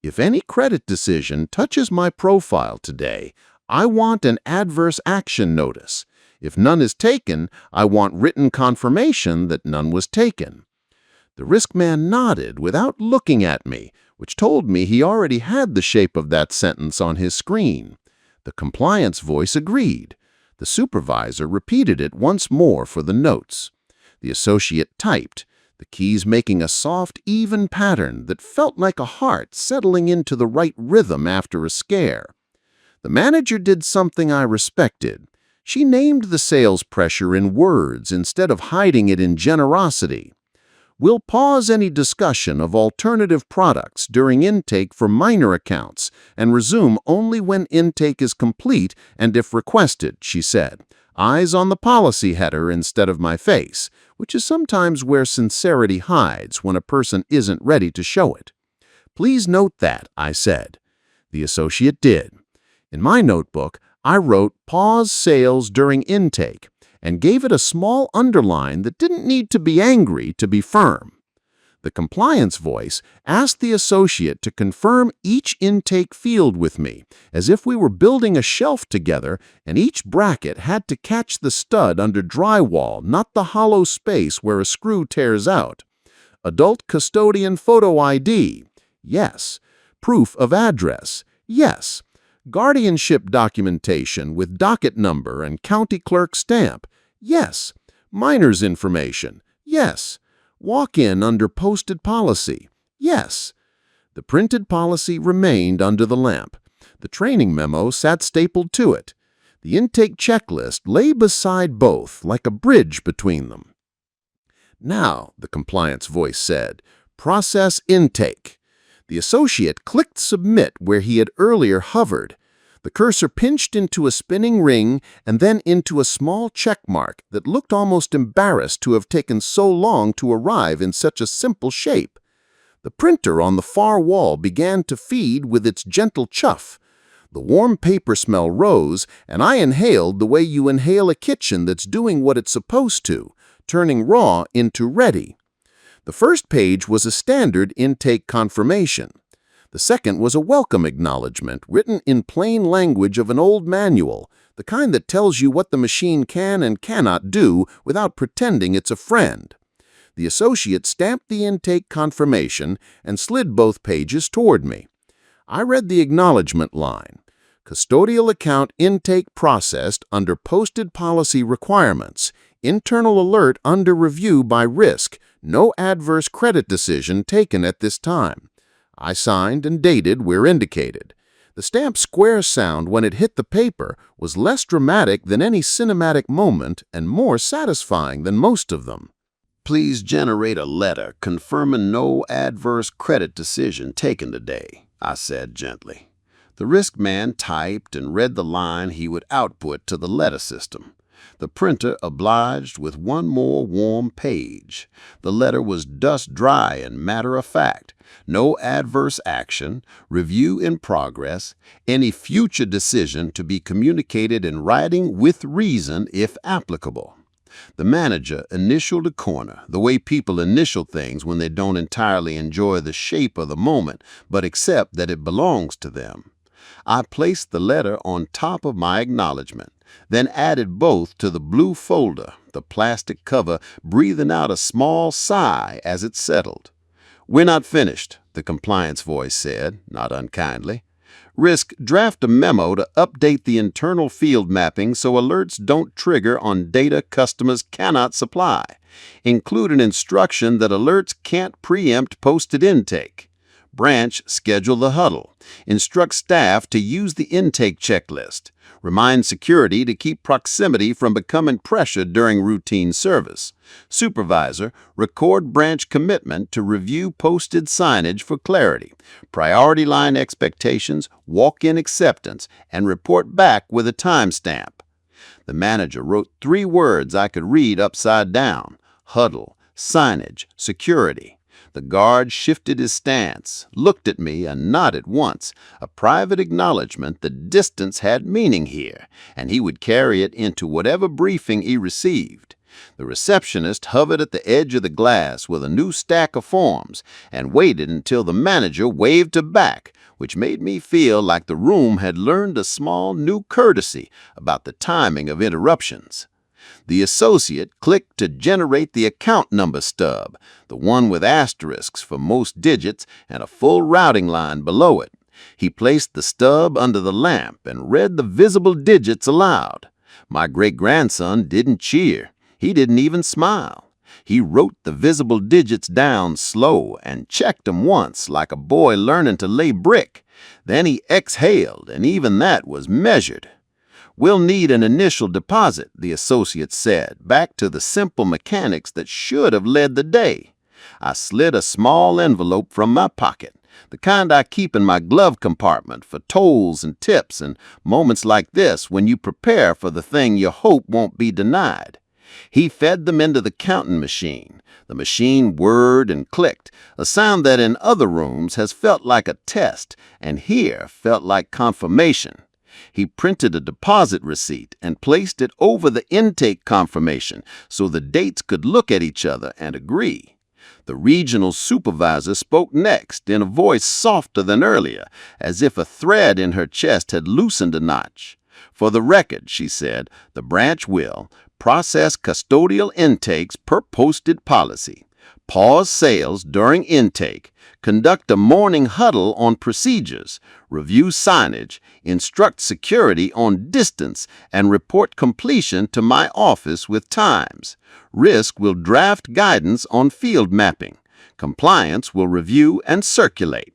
If any credit decision touches my profile today, I want an adverse action notice. If none is taken, I want written confirmation that none was taken. The risk man nodded without looking at me, which told me he already had the shape of that sentence on his screen. The compliance voice agreed. The supervisor repeated it once more for the notes. The associate typed, the keys making a soft, even pattern that felt like a heart settling into the right rhythm after a scare. The manager did something I respected. She named the sales pressure in words instead of hiding it in generosity. "We'll pause any discussion of alternative products during intake for minor accounts and resume only when intake is complete and if requested," she said. Eyes on the policy header instead of my face, which is sometimes where sincerity hides when a person isn't ready to show it. "Please note that," I said. The associate did. In my notebook, I wrote "pause sales during intake" and gave it a small underline that didn't need to be angry to be firm. The compliance voice asked the associate to confirm each intake field with me, as if we were building a shelf together and each bracket had to catch the stud under drywall, not the hollow space where a screw tears out. Adult custodian photo ID, yes. Proof of address, yes. Guardianship documentation with docket number and county clerk stamp, yes. Minor's information, yes. Walk-in under posted policy, yes. The printed policy remained under the lamp. The training memo sat stapled to it. The intake checklist lay beside both, like a bridge between them. "Now," the compliance voice said, "process intake." The associate clicked submit where he had earlier hovered. The cursor pinched into a spinning ring and then into a small check mark that looked almost embarrassed to have taken so long to arrive in such a simple shape.
The printer on the far wall began to feed with its gentle chuff. The warm paper smell rose, and I inhaled the way you inhale a kitchen that's doing what it's supposed to, turning raw into ready. The first page was a standard intake confirmation. The second was a welcome acknowledgement written in plain language of an old manual, the kind that tells you what the machine can and cannot do without pretending it's a friend. The associate stamped the intake confirmation and slid both pages toward me. I read the acknowledgement line. Custodial account intake processed under posted policy requirements. Internal alert under review by risk. No adverse credit decision taken at this time. I signed and dated where indicated. The stamp's square sound when it hit the paper was less dramatic than any cinematic moment and more satisfying than most of them.
Please generate a letter confirming no adverse credit decision taken today, I said gently. The risk man typed and read the line he would output to the letter system. The printer obliged with one more warm page. The letter was dust dry and matter-of-fact. No adverse action, review in progress, any future decision to be communicated in writing with reason if applicable. The manager initialed a corner, the way people initial things when they don't entirely enjoy the shape of the moment, but accept that it belongs to them. I placed the letter on top of my acknowledgement, then added both to the blue folder, the plastic cover breathing out a small sigh as it settled. "We're not finished," the compliance voice said, not unkindly. "Risk, draft a memo to update the internal field mapping so alerts don't trigger on data customers cannot supply. Include an instruction that alerts can't preempt posted intake. Branch, schedule the huddle. Instruct staff to use the intake checklist. Remind security to keep proximity from becoming pressure during routine service. Supervisor, record branch commitment to review posted signage for clarity. Priority line expectations, walk-in acceptance, and report back with a timestamp." The manager wrote 3 words I could read upside down: huddle, signage, security. The guard shifted his stance, looked at me, and nodded once, a private acknowledgement that distance had meaning here, and he would carry it into whatever briefing he received. The receptionist hovered at the edge of the glass with a new stack of forms and waited until the manager waved her back, which made me feel like the room had learned a small new courtesy about the timing of interruptions. The associate clicked to generate the account number stub, the one with asterisks for most digits and a full routing line below it. He placed the stub under the lamp and read the visible digits aloud. My great-grandson didn't cheer. He didn't even smile. He wrote the visible digits down slow and checked them once like a boy learning to lay brick. Then he exhaled, and even that was measured. "We'll need an initial deposit," the associate said, back to the simple mechanics that should have led the day. I slid a small envelope from my pocket, the kind I keep in my glove compartment for tolls and tips and moments like this when you prepare for the thing you hope won't be denied. He fed them into the counting machine. The machine whirred and clicked, a sound that in other rooms has felt like a test and here felt like confirmation. He printed a deposit receipt and placed it over the intake confirmation so the dates could look at each other and agree. The regional supervisor spoke next in a voice softer than earlier, as if a thread in her chest had loosened a notch. "For the record," she said, "the branch will process custodial intakes per posted policy, pause sales during intake, conduct a morning huddle on procedures, review signage, instruct security on distance, and report completion to my office with times. Risk will draft guidance on field mapping. Compliance will review and circulate."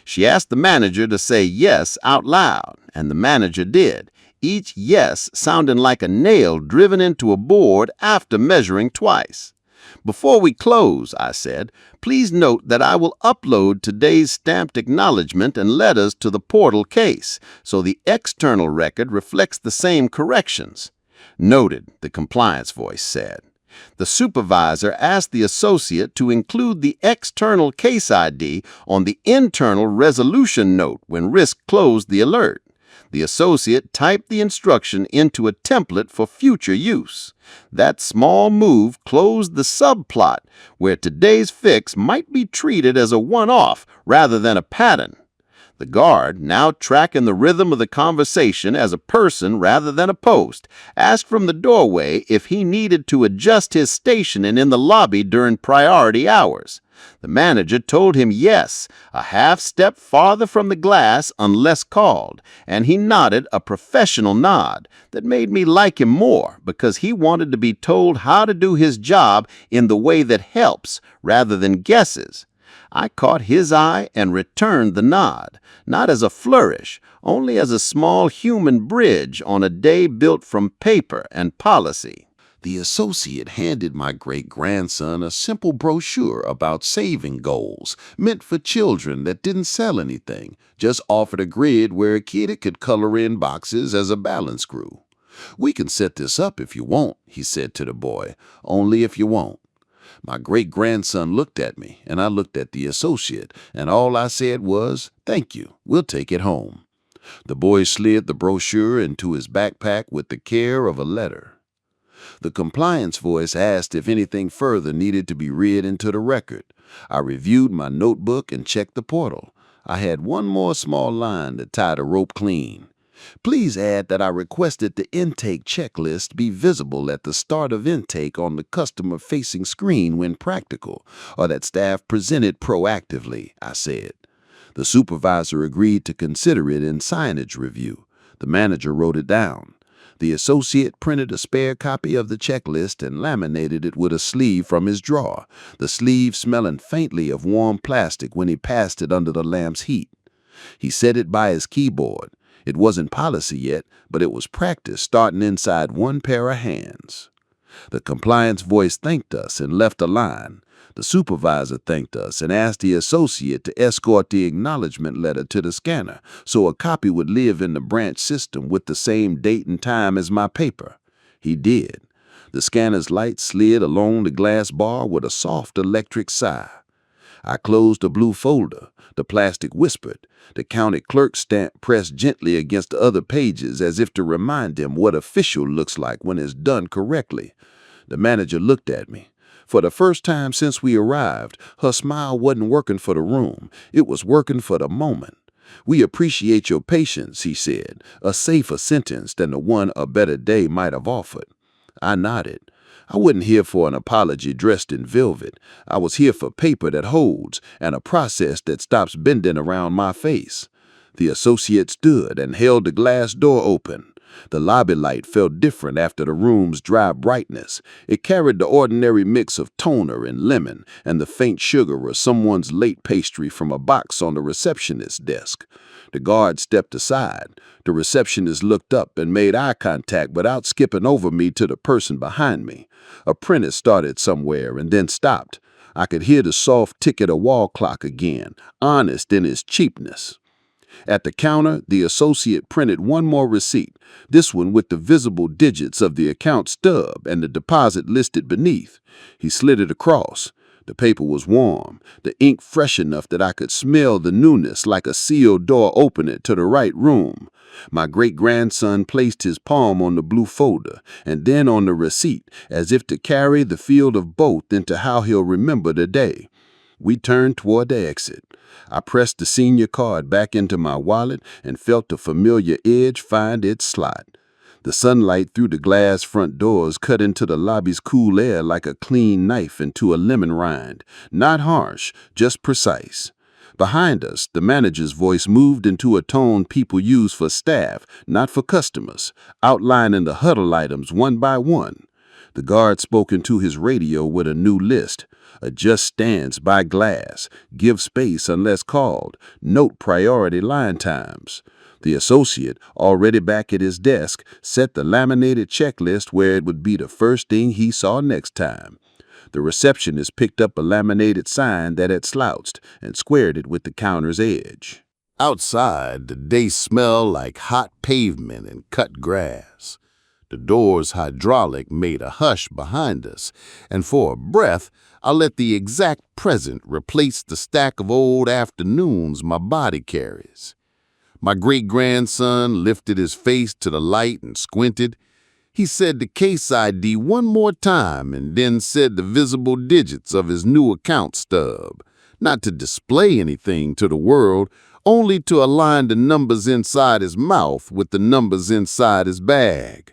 She asked the manager to say yes out loud, and the manager did, each yes sounding like a nail driven into a board after measuring twice. "Before we close," I said, "please note that I will upload today's stamped acknowledgement and letters to the portal case, so the external record reflects the same corrections." "Noted," the compliance voice said.
The supervisor asked the associate to include the external case ID on the internal resolution note when Risk closed the alert. The associate typed the instruction into a template for future use. That small move closed the subplot where today's fix might be treated as a one-off rather than a pattern. The guard, now tracking the rhythm of the conversation as a person rather than a post, asked from the doorway if he needed to adjust his stationing in the lobby during priority hours. The manager told him yes, a half step farther from the glass unless called, and he nodded a professional nod that made me like him more because he wanted to be told how to do his job in the way that helps rather than guesses. I caught his eye and returned the nod, not as a flourish, only as a small human bridge on a day built from paper and policy.
The associate handed my great-grandson a simple brochure about saving goals, meant for children that didn't sell anything, just offered a grid where a kid could color in boxes as a balance grew. "We can set this up if you want," he said to the boy, "only if you won't." My great-grandson looked at me, and I looked at the associate, and all I said was, "Thank you, we'll take it home." The boy slid the brochure into his backpack with the care of a letter. The compliance voice asked if anything further needed to be read into the record. I reviewed my notebook and checked the portal. I had one more small line to tie the rope clean. "Please add that I requested the intake checklist be visible at the start of intake on the customer-facing screen when practical, or that staff present it proactively," I said. The supervisor agreed to consider it in signage review. The manager wrote it down. The associate printed a spare copy of the checklist and laminated it with a sleeve from his drawer, the sleeve smelling faintly of warm plastic when he passed it under the lamp's heat. He set it by his keyboard. It wasn't policy yet, but it was practice starting inside one pair of hands. The compliance voice thanked us and left a line. The supervisor thanked us and asked the associate to escort the acknowledgement letter to the scanner so a copy would live in the branch system with the same date and time as my paper. He did. The scanner's light slid along the glass bar with a soft electric sigh. I closed the blue folder. The plastic whispered. The county clerk stamp pressed gently against the other pages as if to remind him what official looks like when it's done correctly. The manager looked at me. For the first time since we arrived, her smile wasn't working for the room. It was working for the moment. "We appreciate your patience," he said, a safer sentence than the one A Better Day might have offered. I nodded. I wasn't here for an apology dressed in velvet. I was here for paper that holds and a process that stops bending around my face. The associate stood and held the glass door open. The lobby light felt different after the room's dry brightness. It carried the ordinary mix of toner and lemon and the faint sugar of someone's late pastry from a box on the receptionist's desk. The guard stepped aside. The receptionist looked up and made eye contact without skipping over me to the person behind me. A prentice started somewhere and then stopped. I could hear the soft tick of the wall clock again, honest in its cheapness. At the counter, the associate printed one more receipt, this one with the visible digits of the account stub and the deposit listed beneath. He slid it across. The paper was warm, the ink fresh enough that I could smell the newness like a sealed door opening to the right room. My great-grandson placed his palm on the blue folder and then on the receipt as if to carry the field of both into how he'll remember the day. We turned toward the exit. I pressed the senior card back into my wallet and felt the familiar edge find its slot. The sunlight through the glass front doors cut into the lobby's cool air like a clean knife into a lemon rind. Not harsh, just precise. Behind us, the manager's voice moved into a tone people use for staff, not for customers, outlining the huddle items one by one. The guard spoke into his radio with a new list. Adjust stands by glass. Give space unless called. Note priority line times. The associate, already back at his desk, set the laminated checklist where it would be the first thing he saw next time. The receptionist picked up a laminated sign that had slouched and squared it with the counter's edge. Outside, the day smelled like hot pavement and cut grass. The door's hydraulic made a hush behind us, and for a breath, I let the exact present replace the stack of old afternoons my body carries. My great-grandson lifted his face to the light and squinted. He said the case ID one more time and then said the visible digits of his new account stub, not to display anything to the world, only to align the numbers inside his mouth with the numbers inside his bag.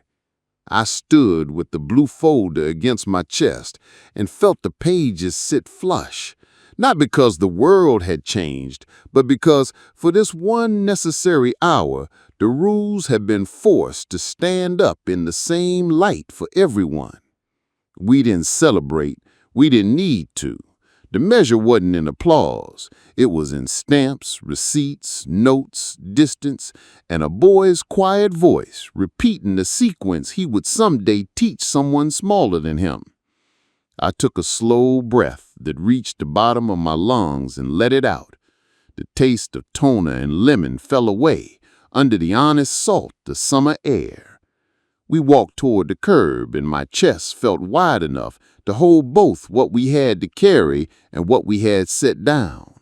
I stood with the blue folder against my chest and felt the pages sit flush, not because the world had changed, but because for this one necessary hour, the rules had been forced to stand up in the same light for everyone. We didn't celebrate, we didn't need to. The measure wasn't in applause. It was in stamps, receipts, notes, distance, and a boy's quiet voice repeating the sequence he would someday teach someone smaller than him. I took a slow breath that reached the bottom of my lungs and let it out. The taste of toner and lemon fell away under the honest salt of summer air. We walked toward the curb, and my chest felt wide enough to hold both what we had to carry and what we had set down.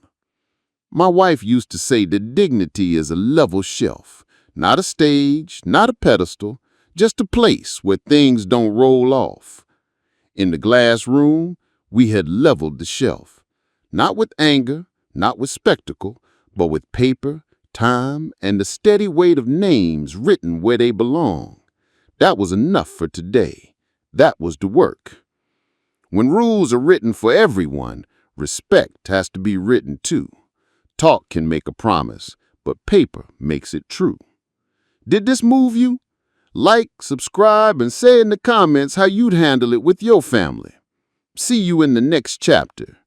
My wife used to say that dignity is a level shelf, not a stage, not a pedestal, just a place where things don't roll off. In the glass room, we had leveled the shelf, not with anger, not with spectacle, but with paper, time, and the steady weight of names written where they belong. That was enough for today. That was the work. When rules are written for everyone, respect has to be written too. Talk can make a promise, but paper makes it true. Did this move you? Like, subscribe, and say in the comments how you'd handle it with your family. See you in the next chapter.